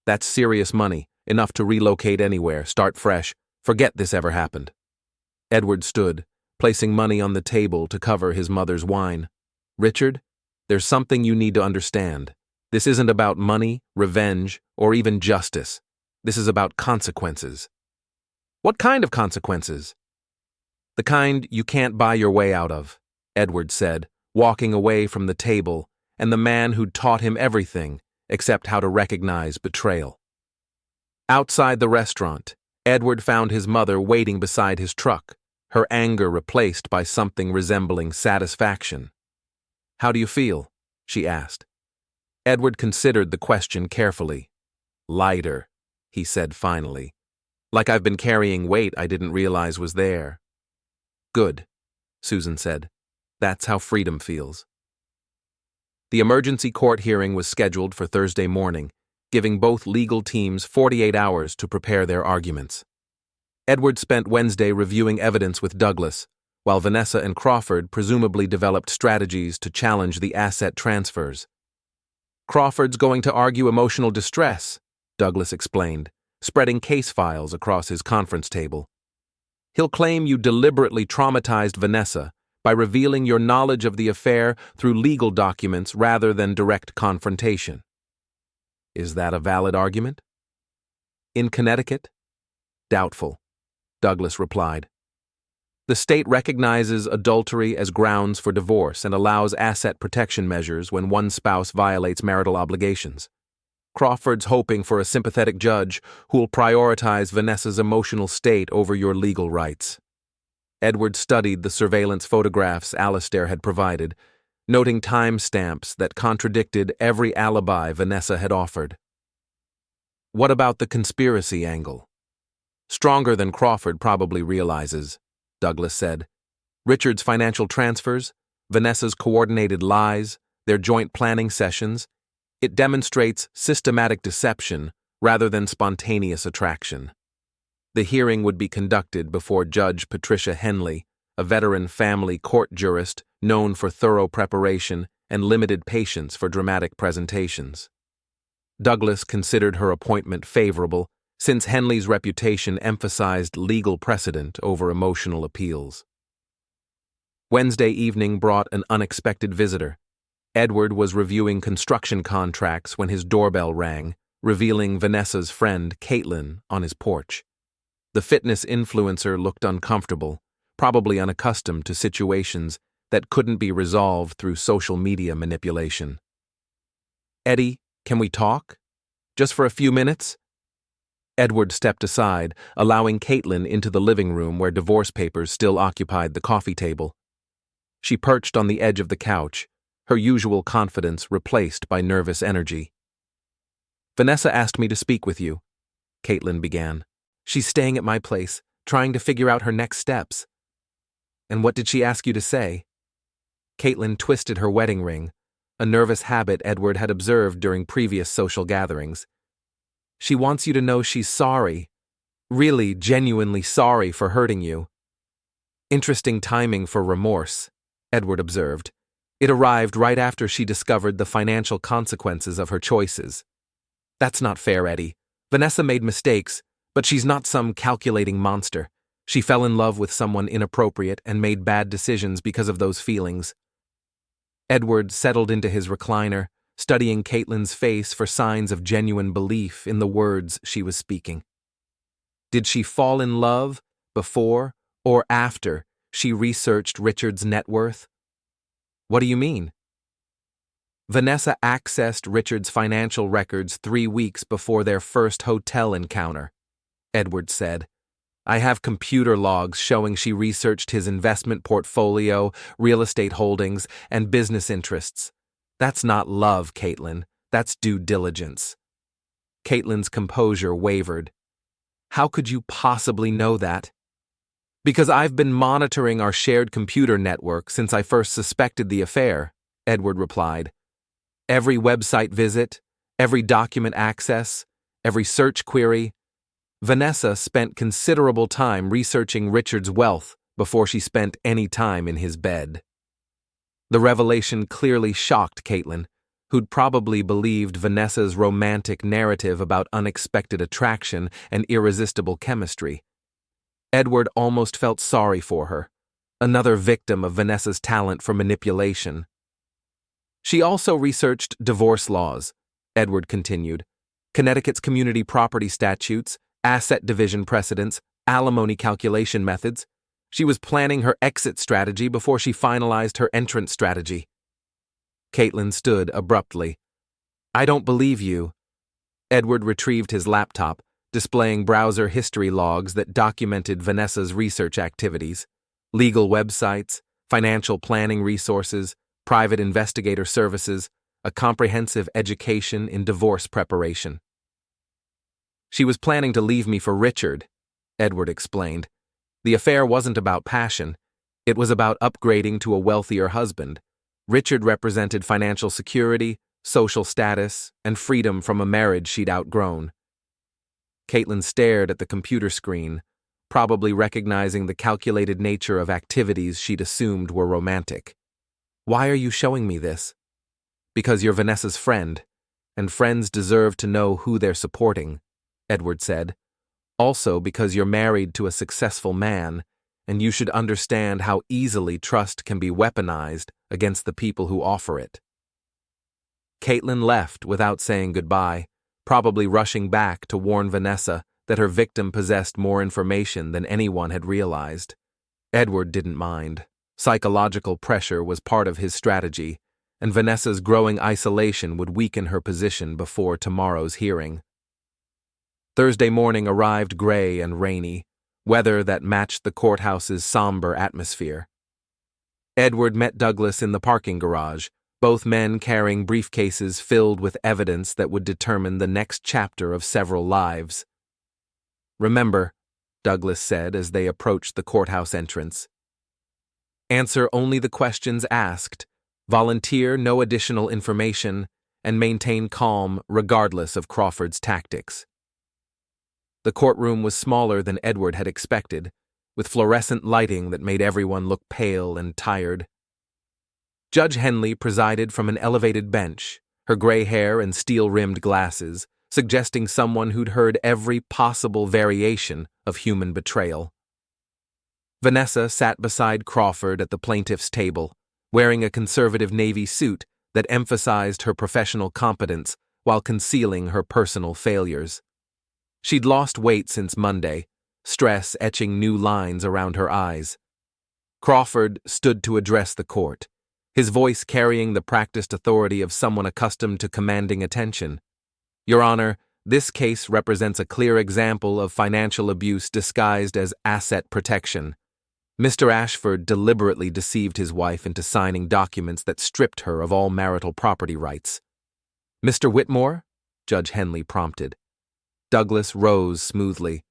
That's serious money, enough to relocate anywhere, start fresh, forget this ever happened. Edward stood, placing money on the table to cover his mother's wine. Richard, there's something you need to understand. This isn't about money, revenge, or even justice. This is about consequences. What kind of consequences? The kind you can't buy your way out of, Edward said, walking away from the table and the man who'd taught him everything except how to recognize betrayal. Outside the restaurant, Edward found his mother waiting beside his truck, her anger replaced by something resembling satisfaction. How do you feel? She asked. Edward considered the question carefully. Lighter, he said finally. Like I've been carrying weight I didn't realize was there. Good, Susan said. That's how freedom feels. The emergency court hearing was scheduled for Thursday morning, giving both legal teams 48 hours to prepare their arguments. Edward spent Wednesday reviewing evidence with Douglas, while Vanessa and Crawford presumably developed strategies to challenge the asset transfers. Crawford's going to argue emotional distress, Douglas explained, spreading case files across his conference table. He'll claim you deliberately traumatized Vanessa by revealing your knowledge of the affair through legal documents rather than direct confrontation. Is that a valid argument? In Connecticut? Doubtful, Douglas replied. The state recognizes adultery as grounds for divorce and allows asset protection measures when one spouse violates marital obligations. Crawford's hoping for a sympathetic judge who'll prioritize Vanessa's emotional state over your legal rights. Edward studied the surveillance photographs Alistair had provided, noting timestamps that contradicted every alibi Vanessa had offered. What about the conspiracy angle? Stronger than Crawford probably realizes, Douglas said. Richard's financial transfers, Vanessa's coordinated lies, their joint planning sessions, it demonstrates systematic deception rather than spontaneous attraction. The hearing would be conducted before Judge Patricia Henley, a veteran family court jurist known for thorough preparation and limited patience for dramatic presentations. Douglas considered her appointment favorable, since Henley's reputation emphasized legal precedent over emotional appeals. Wednesday evening brought an unexpected visitor. Edward was reviewing construction contracts when his doorbell rang, revealing Vanessa's friend, Caitlin, on his porch. The fitness influencer looked uncomfortable, probably unaccustomed to situations that couldn't be resolved through social media manipulation. Eddie, can we talk? Just for a few minutes? Edward stepped aside, allowing Caitlin into the living room where divorce papers still occupied the coffee table. She perched on the edge of the couch, her usual confidence replaced by nervous energy. Vanessa asked me to speak with you, Caitlin began. She's staying at my place, trying to figure out her next steps. And what did she ask you to say? Caitlin twisted her wedding ring, a nervous habit Edward had observed during previous social gatherings. She wants you to know she's sorry, really genuinely sorry for hurting you. Interesting timing for remorse, Edward observed. It arrived right after she discovered the financial consequences of her choices. That's not fair, Eddie. Vanessa made mistakes, but she's not some calculating monster. She fell in love with someone inappropriate and made bad decisions because of those feelings. Edward settled into his recliner, studying Caitlin's face for signs of genuine belief in the words she was speaking. Did she fall in love before or after she researched Richard's net worth? What do you mean? Vanessa accessed Richard's financial records 3 weeks before their first hotel encounter, Edward said. I have computer logs showing she researched his investment portfolio, real estate holdings, and business interests. That's not love, Caitlin. That's due diligence. Caitlin's composure wavered. How could you possibly know that? Because I've been monitoring our shared computer network since I first suspected the affair, Edward replied. Every website visit, every document access, every search query. Vanessa spent considerable time researching Richard's wealth before she spent any time in his bed. The revelation clearly shocked Caitlin, who'd probably believed Vanessa's romantic narrative about unexpected attraction and irresistible chemistry. Edward almost felt sorry for her, another victim of Vanessa's talent for manipulation. She also researched divorce laws, Edward continued, Connecticut's community property statutes, asset division precedents, alimony calculation methods. She was planning her exit strategy before she finalized her entrance strategy. Caitlin stood abruptly. I don't believe you. Edward retrieved his laptop, displaying browser history logs that documented Vanessa's research activities, legal websites, financial planning resources, private investigator services, a comprehensive education in divorce preparation. She was planning to leave me for Richard, Edward explained. The affair wasn't about passion. It was about upgrading to a wealthier husband. Richard represented financial security, social status, and freedom from a marriage she'd outgrown. Caitlin stared at the computer screen, probably recognizing the calculated nature of activities she'd assumed were romantic. Why are you showing me this? Because you're Vanessa's friend, and friends deserve to know who they're supporting, Edward said. Also because you're married to a successful man, and you should understand how easily trust can be weaponized against the people who offer it. Caitlin left without saying goodbye, probably rushing back to warn Vanessa that her victim possessed more information than anyone had realized. Edward didn't mind. Psychological pressure was part of his strategy, and Vanessa's growing isolation would weaken her position before tomorrow's hearing. Thursday morning arrived gray and rainy, weather that matched the courthouse's somber atmosphere. Edward met Douglas in the parking garage, both men carrying briefcases filled with evidence that would determine the next chapter of several lives. Remember, Douglas said as they approached the courthouse entrance. Answer only the questions asked, volunteer no additional information, and maintain calm regardless of Crawford's tactics. The courtroom was smaller than Edward had expected, with fluorescent lighting that made everyone look pale and tired. Judge Henley presided from an elevated bench, her gray hair and steel-rimmed glasses, suggesting someone who'd heard every possible variation of human betrayal. Vanessa sat beside Crawford at the plaintiff's table, wearing a conservative navy suit that emphasized her professional competence while concealing her personal failures. She'd lost weight since Monday, stress etching new lines around her eyes. Crawford stood to address the court, his voice carrying the practiced authority of someone accustomed to commanding attention. Your Honor, this case represents a clear example of financial abuse disguised as asset protection. Mr. Ashford deliberately deceived his wife into signing documents that stripped her of all marital property rights. Mr. Whitmore? Judge Henley prompted. Douglas rose smoothly.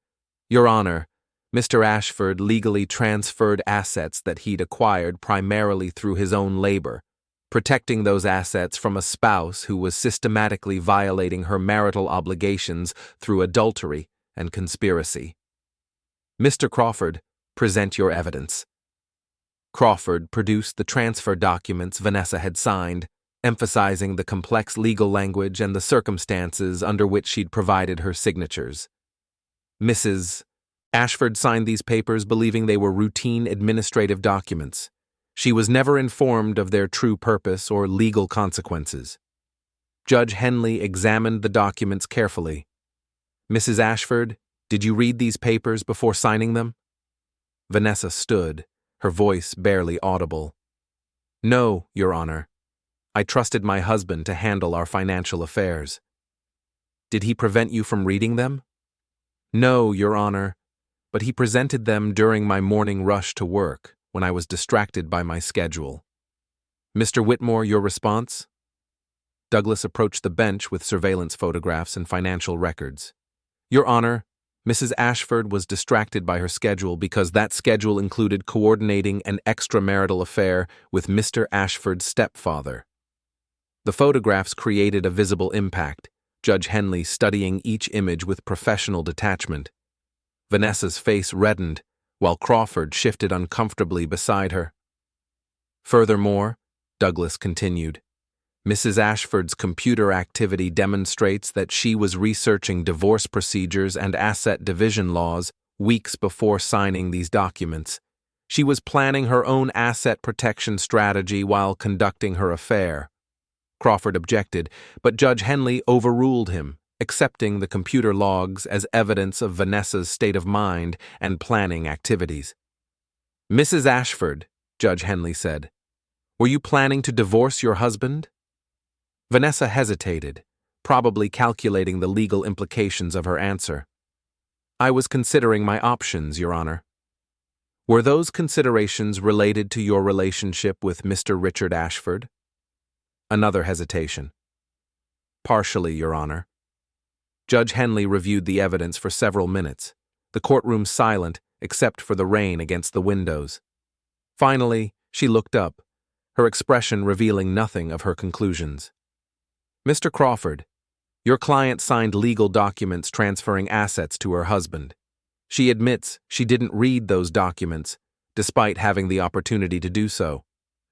Your Honor, Mr. Ashford legally transferred assets that he'd acquired primarily through his own labor, protecting those assets from a spouse who was systematically violating her marital obligations through adultery and conspiracy. Mr. Crawford, present your evidence. Crawford produced the transfer documents Vanessa had signed, emphasizing the complex legal language and the circumstances under which she'd provided her signatures. Mrs. Ashford signed these papers believing they were routine administrative documents. She was never informed of their true purpose or legal consequences. Judge Henley examined the documents carefully. Mrs. Ashford, did you read these papers before signing them? Vanessa stood, her voice barely audible. No, Your Honor. I trusted my husband to handle our financial affairs. Did he prevent you from reading them? No, Your Honor, but he presented them during my morning rush to work, when I was distracted by my schedule. Mr. Whitmore, your response? Douglas approached the bench with surveillance photographs and financial records. Your Honor, Mrs. Ashford was distracted by her schedule because that schedule included coordinating an extramarital affair with Mr. Ashford's stepfather. The photographs created a visible impact, Judge Henley studying each image with professional detachment. Vanessa's face reddened, while Crawford shifted uncomfortably beside her. Furthermore, Douglas continued, Mrs. Ashford's computer activity demonstrates that she was researching divorce procedures and asset division laws weeks before signing these documents. She was planning her own asset protection strategy while conducting her affair. Crawford objected, but Judge Henley overruled him, accepting the computer logs as evidence of Vanessa's state of mind and planning activities. Mrs. Ashford, Judge Henley said, were you planning to divorce your husband? Vanessa hesitated, probably calculating the legal implications of her answer. I was considering my options, Your Honor. Were those considerations related to your relationship with Mr. Richard Ashford? Another hesitation. Partially, Your Honor. Judge Henley reviewed the evidence for several minutes, the courtroom silent except for the rain against the windows. Finally, she looked up, her expression revealing nothing of her conclusions. Mr. Crawford, your client signed legal documents transferring assets to her husband. She admits she didn't read those documents, despite having the opportunity to do so.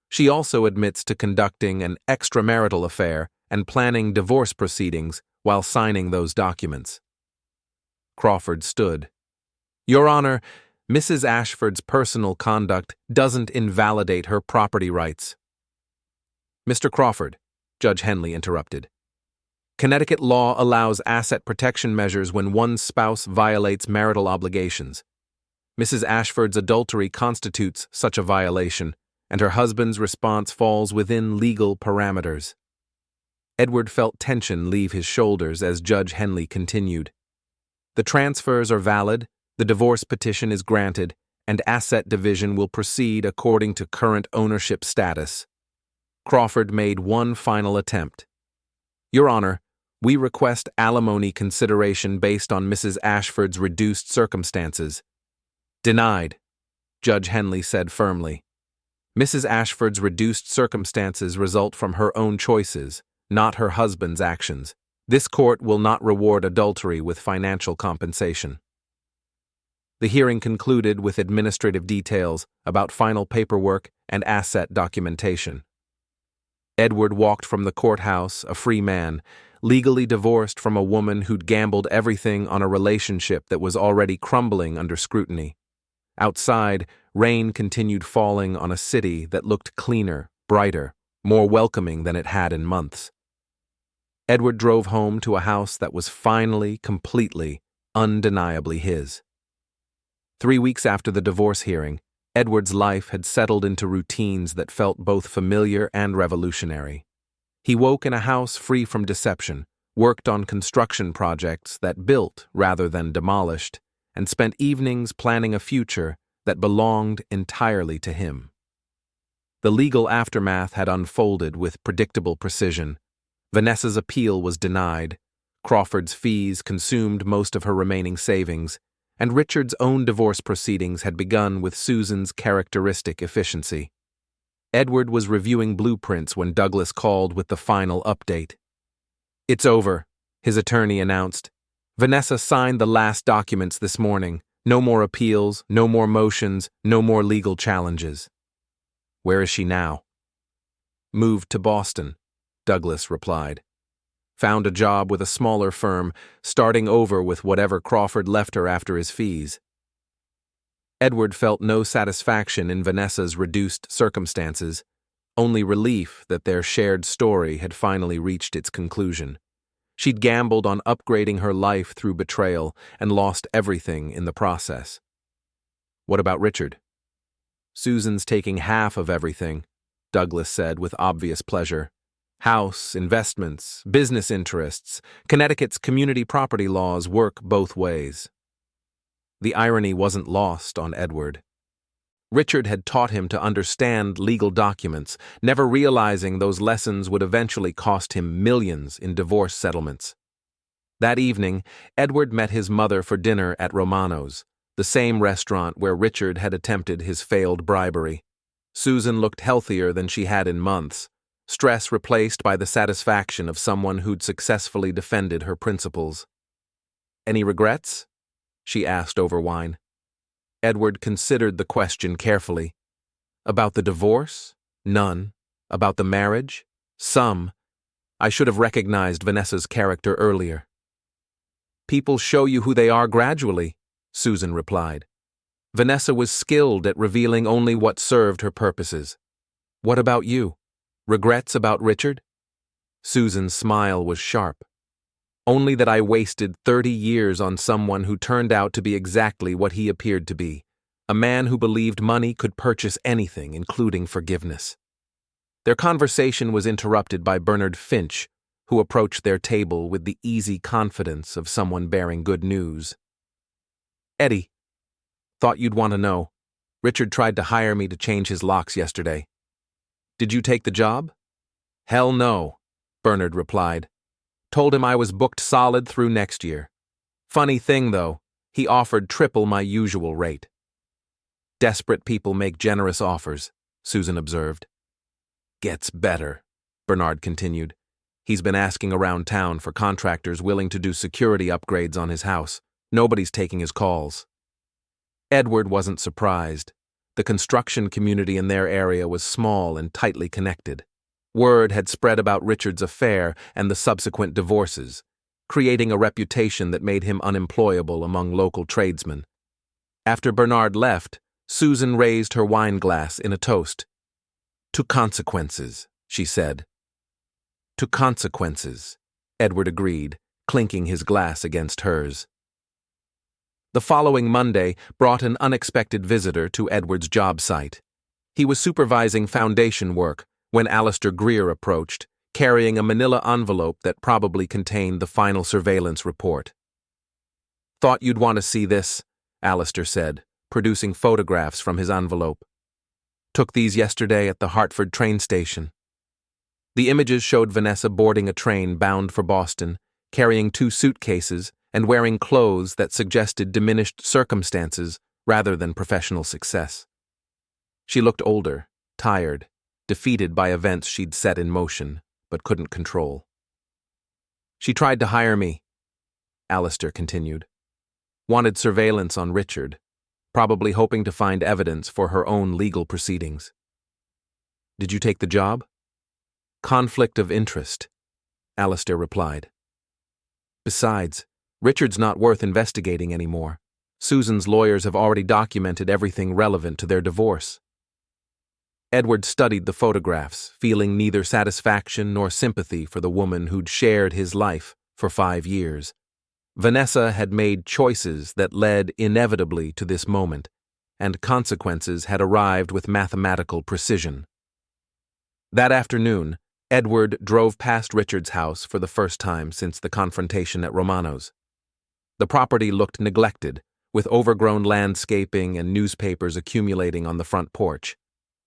She also admits to conducting an extramarital affair and planning divorce proceedings while signing those documents. Crawford stood. Your Honor, Mrs. Ashford's personal conduct doesn't invalidate her property rights. Mr. Crawford, Judge Henley interrupted. Connecticut law allows asset protection measures when one spouse violates marital obligations. Mrs. Ashford's adultery constitutes such a violation, and her husband's response falls within legal parameters. Edward felt tension leave his shoulders as Judge Henley continued. The transfers are valid, the divorce petition is granted, and asset division will proceed according to current ownership status. Crawford made one final attempt. Your Honor, we request alimony consideration based on Mrs. Ashford's reduced circumstances. Denied, Judge Henley said firmly. Mrs. Ashford's reduced circumstances result from her own choices, not her husband's actions. This court will not reward adultery with financial compensation. The hearing concluded with administrative details about final paperwork and asset documentation. Edward walked from the courthouse, a free man, legally divorced from a woman who'd gambled everything on a relationship that was already crumbling under scrutiny. Outside, rain continued falling on a city that looked cleaner, brighter, more welcoming than it had in months. Edward drove home to a house that was finally, completely, undeniably his. 3 weeks after the divorce hearing, Edward's life had settled into routines that felt both familiar and revolutionary. He woke in a house free from deception, worked on construction projects that built rather than demolished, and spent evenings planning a future that belonged entirely to him. The legal aftermath had unfolded with predictable precision. Vanessa's appeal was denied, Crawford's fees consumed most of her remaining savings, and Richard's own divorce proceedings had begun with Susan's characteristic efficiency. Edward was reviewing blueprints when Douglas called with the final update. It's over, his attorney announced. Vanessa signed the last documents this morning. No more appeals, no more motions, no more legal challenges. Where is she now? Moved to Boston, Douglas replied. Found a job with a smaller firm, starting over with whatever Crawford left her after his fees. Edward felt no satisfaction in Vanessa's reduced circumstances, only relief that their shared story had finally reached its conclusion. She'd gambled on upgrading her life through betrayal and lost everything in the process. What about Richard? Susan's taking half of everything, Douglas said with obvious pleasure. House, investments, business interests, Connecticut's community property laws work both ways. The irony wasn't lost on Edward. Richard had taught him to understand legal documents, never realizing those lessons would eventually cost him millions in divorce settlements. That evening, Edward met his mother for dinner at Romano's, the same restaurant where Richard had attempted his failed bribery. Susan looked healthier than she had in months, stress replaced by the satisfaction of someone who'd successfully defended her principles. "Any regrets?" she asked over wine. Edward considered the question carefully. About the divorce? None. About the marriage? Some. I should have recognized Vanessa's character earlier. "People show you who they are gradually," Susan replied. Vanessa was skilled at revealing only what served her purposes. "What about you? Regrets about Richard?" Susan's smile was sharp. "Only that I wasted 30 years on someone who turned out to be exactly what he appeared to be, a man who believed money could purchase anything, including forgiveness." Their conversation was interrupted by Bernard Finch, who approached their table with the easy confidence of someone bearing good news. "Eddie, thought you'd want to know. Richard tried to hire me to change his locks yesterday. Did you take the job?" "Hell no," Bernard replied. "Told him I was booked solid through next year. Funny thing, though, he offered triple my usual rate." "Desperate people make generous offers," Susan observed. "Gets better," Bernard continued. "He's been asking around town for contractors willing to do security upgrades on his house. Nobody's taking his calls." Edward wasn't surprised. The construction community in their area was small and tightly connected. Word had spread about Richard's affair and the subsequent divorces, creating a reputation that made him unemployable among local tradesmen. After Bernard left, Susan raised her wine glass in a toast. "To consequences," she said. "To consequences," Edward agreed, clinking his glass against hers. The following Monday brought an unexpected visitor to Edward's job site. He was supervising foundation work when Alistair Greer approached, carrying a manila envelope that probably contained the final surveillance report. "Thought you'd want to see this," Alistair said, producing photographs from his envelope. "Took these yesterday at the Hartford train station." The images showed Vanessa boarding a train bound for Boston, carrying 2 suitcases and wearing clothes that suggested diminished circumstances rather than professional success. She looked older, tired, defeated by events she'd set in motion, but couldn't control. "She tried to hire me," Alistair continued. "Wanted surveillance on Richard, probably hoping to find evidence for her own legal proceedings." "Did you take the job?" "Conflict of interest," Alistair replied. "Besides, Richard's not worth investigating anymore. Susan's lawyers have already documented everything relevant to their divorce." Edward studied the photographs, feeling neither satisfaction nor sympathy for the woman who'd shared his life for 5 years. Vanessa had made choices that led inevitably to this moment, and consequences had arrived with mathematical precision. That afternoon, Edward drove past Richard's house for the first time since the confrontation at Romano's. The property looked neglected, with overgrown landscaping and newspapers accumulating on the front porch.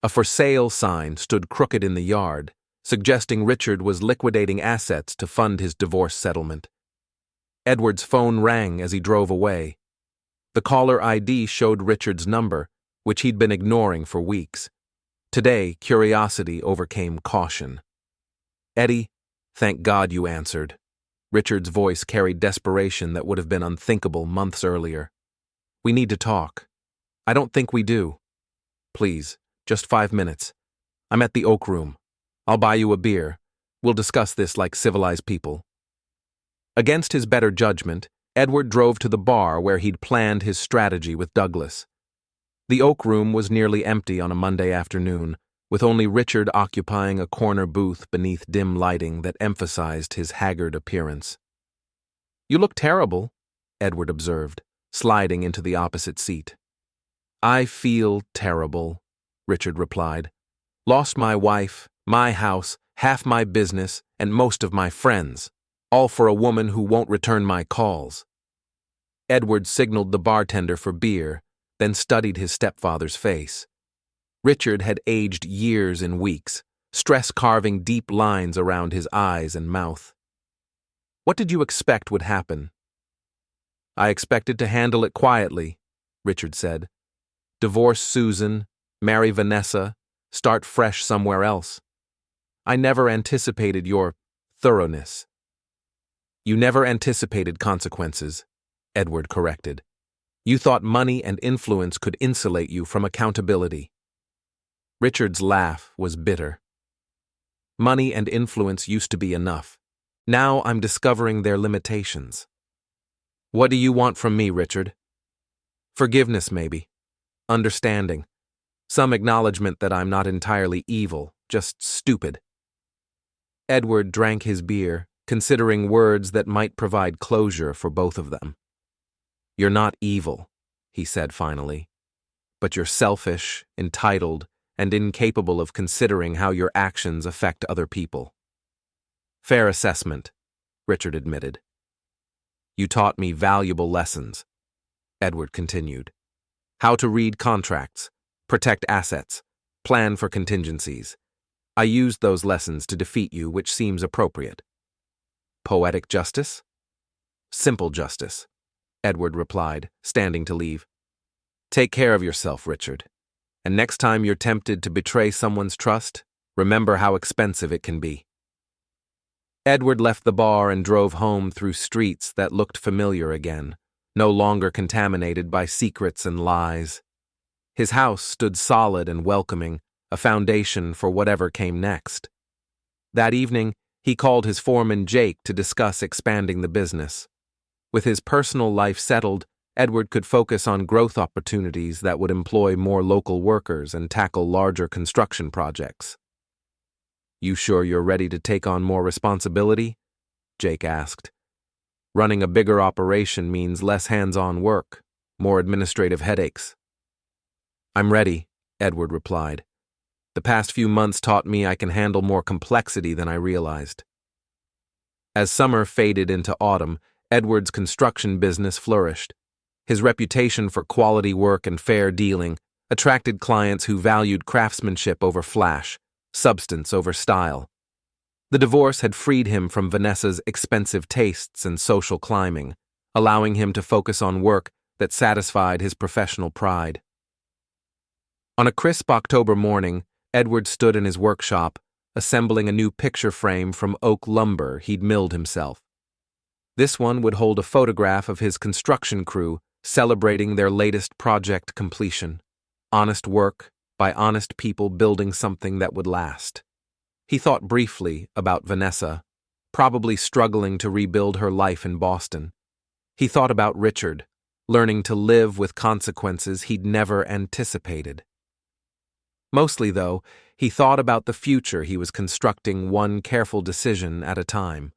A for sale sign stood crooked in the yard, suggesting Richard was liquidating assets to fund his divorce settlement. Edward's phone rang as he drove away. The caller ID showed Richard's number, which he'd been ignoring for weeks. Today, curiosity overcame caution. "Eddie, thank God you answered." Richard's voice carried desperation that would have been unthinkable months earlier. "We need to talk." "I don't think we do." "Please, just 5 minutes. I'm at the Oak Room. I'll buy you a beer. We'll discuss this like civilized people." Against his better judgment, Edward drove to the bar where he'd planned his strategy with Douglas. The Oak Room was nearly empty on a Monday afternoon, with only Richard occupying a corner booth beneath dim lighting that emphasized his haggard appearance. "You look terrible," Edward observed, sliding into the opposite seat. "I feel terrible," Richard replied. "Lost my wife, my house, half my business, and most of my friends, all for a woman who won't return my calls." Edward signaled the bartender for beer, then studied his stepfather's face. Richard had aged years in weeks, stress carving deep lines around his eyes and mouth. What did you expect would happen? I expected to handle it quietly, Richard said. Divorce Susan, marry Vanessa, start fresh somewhere else. I never anticipated your thoroughness. You never anticipated consequences, Edward corrected. You thought money and influence could insulate you from accountability. Richard's laugh was bitter. Money and influence used to be enough. Now I'm discovering their limitations. What do you want from me, Richard? Forgiveness, maybe. Understanding. Some acknowledgement that I'm not entirely evil, just stupid. Edward drank his beer, considering words that might provide closure for both of them. You're not evil, he said finally, but you're selfish, entitled, and incapable of considering how your actions affect other people. Fair assessment, Richard admitted. You taught me valuable lessons, Edward continued. How to read contracts, protect assets, plan for contingencies. I used those lessons to defeat you, which seems appropriate. Poetic justice? Simple justice, Edward replied, standing to leave. Take care of yourself, Richard. And next time you're tempted to betray someone's trust, remember how expensive it can be. Edward left the bar and drove home through streets that looked familiar again, no longer contaminated by secrets and lies. His house stood solid and welcoming, a foundation for whatever came next. That evening, he called his foreman Jake to discuss expanding the business. With his personal life settled, Edward could focus on growth opportunities that would employ more local workers and tackle larger construction projects. You sure you're ready to take on more responsibility? Jake asked. Running a bigger operation means less hands-on work, more administrative headaches. I'm ready, Edward replied. The past few months taught me I can handle more complexity than I realized. As summer faded into autumn, Edward's construction business flourished. His reputation for quality work and fair dealing attracted clients who valued craftsmanship over flash, substance over style. The divorce had freed him from Vanessa's expensive tastes and social climbing, allowing him to focus on work that satisfied his professional pride. On a crisp October morning, Edward stood in his workshop, assembling a new picture frame from oak lumber he'd milled himself. This one would hold a photograph of his construction crew celebrating their latest project completion. Honest work by honest people building something that would last. He thought briefly about Vanessa, probably struggling to rebuild her life in Boston. He thought about Richard, learning to live with consequences he'd never anticipated. Mostly, though, he thought about the future he was constructing one careful decision at a time.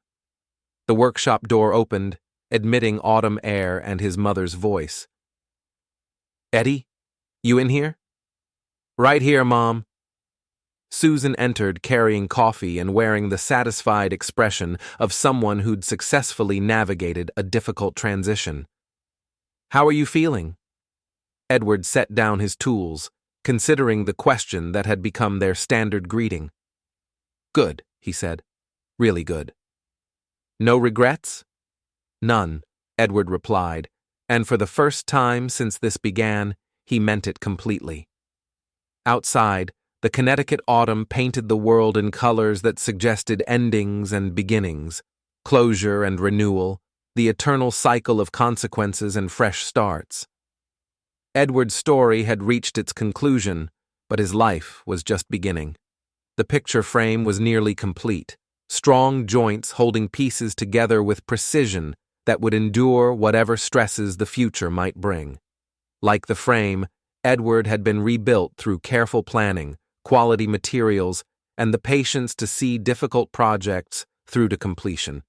The workshop door opened, admitting autumn air and his mother's voice. Eddie, you in here? Right here, Mom. Susan entered carrying coffee and wearing the satisfied expression of someone who'd successfully navigated a difficult transition. How are you feeling? Edward set down his tools, considering the question that had become their standard greeting. Good, he said. Really good. No regrets? None, Edward replied, and for the first time since this began, he meant it completely. Outside, the Connecticut autumn painted the world in colors that suggested endings and beginnings, closure and renewal, the eternal cycle of consequences and fresh starts. Edward's story had reached its conclusion, but his life was just beginning. The picture frame was nearly complete, strong joints holding pieces together with precision that would endure whatever stresses the future might bring. Like the frame, Edward had been rebuilt through careful planning, quality materials, and the patience to see difficult projects through to completion.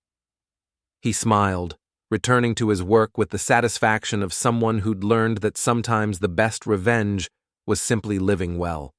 He smiled, returning to his work with the satisfaction of someone who'd learned that sometimes the best revenge was simply living well.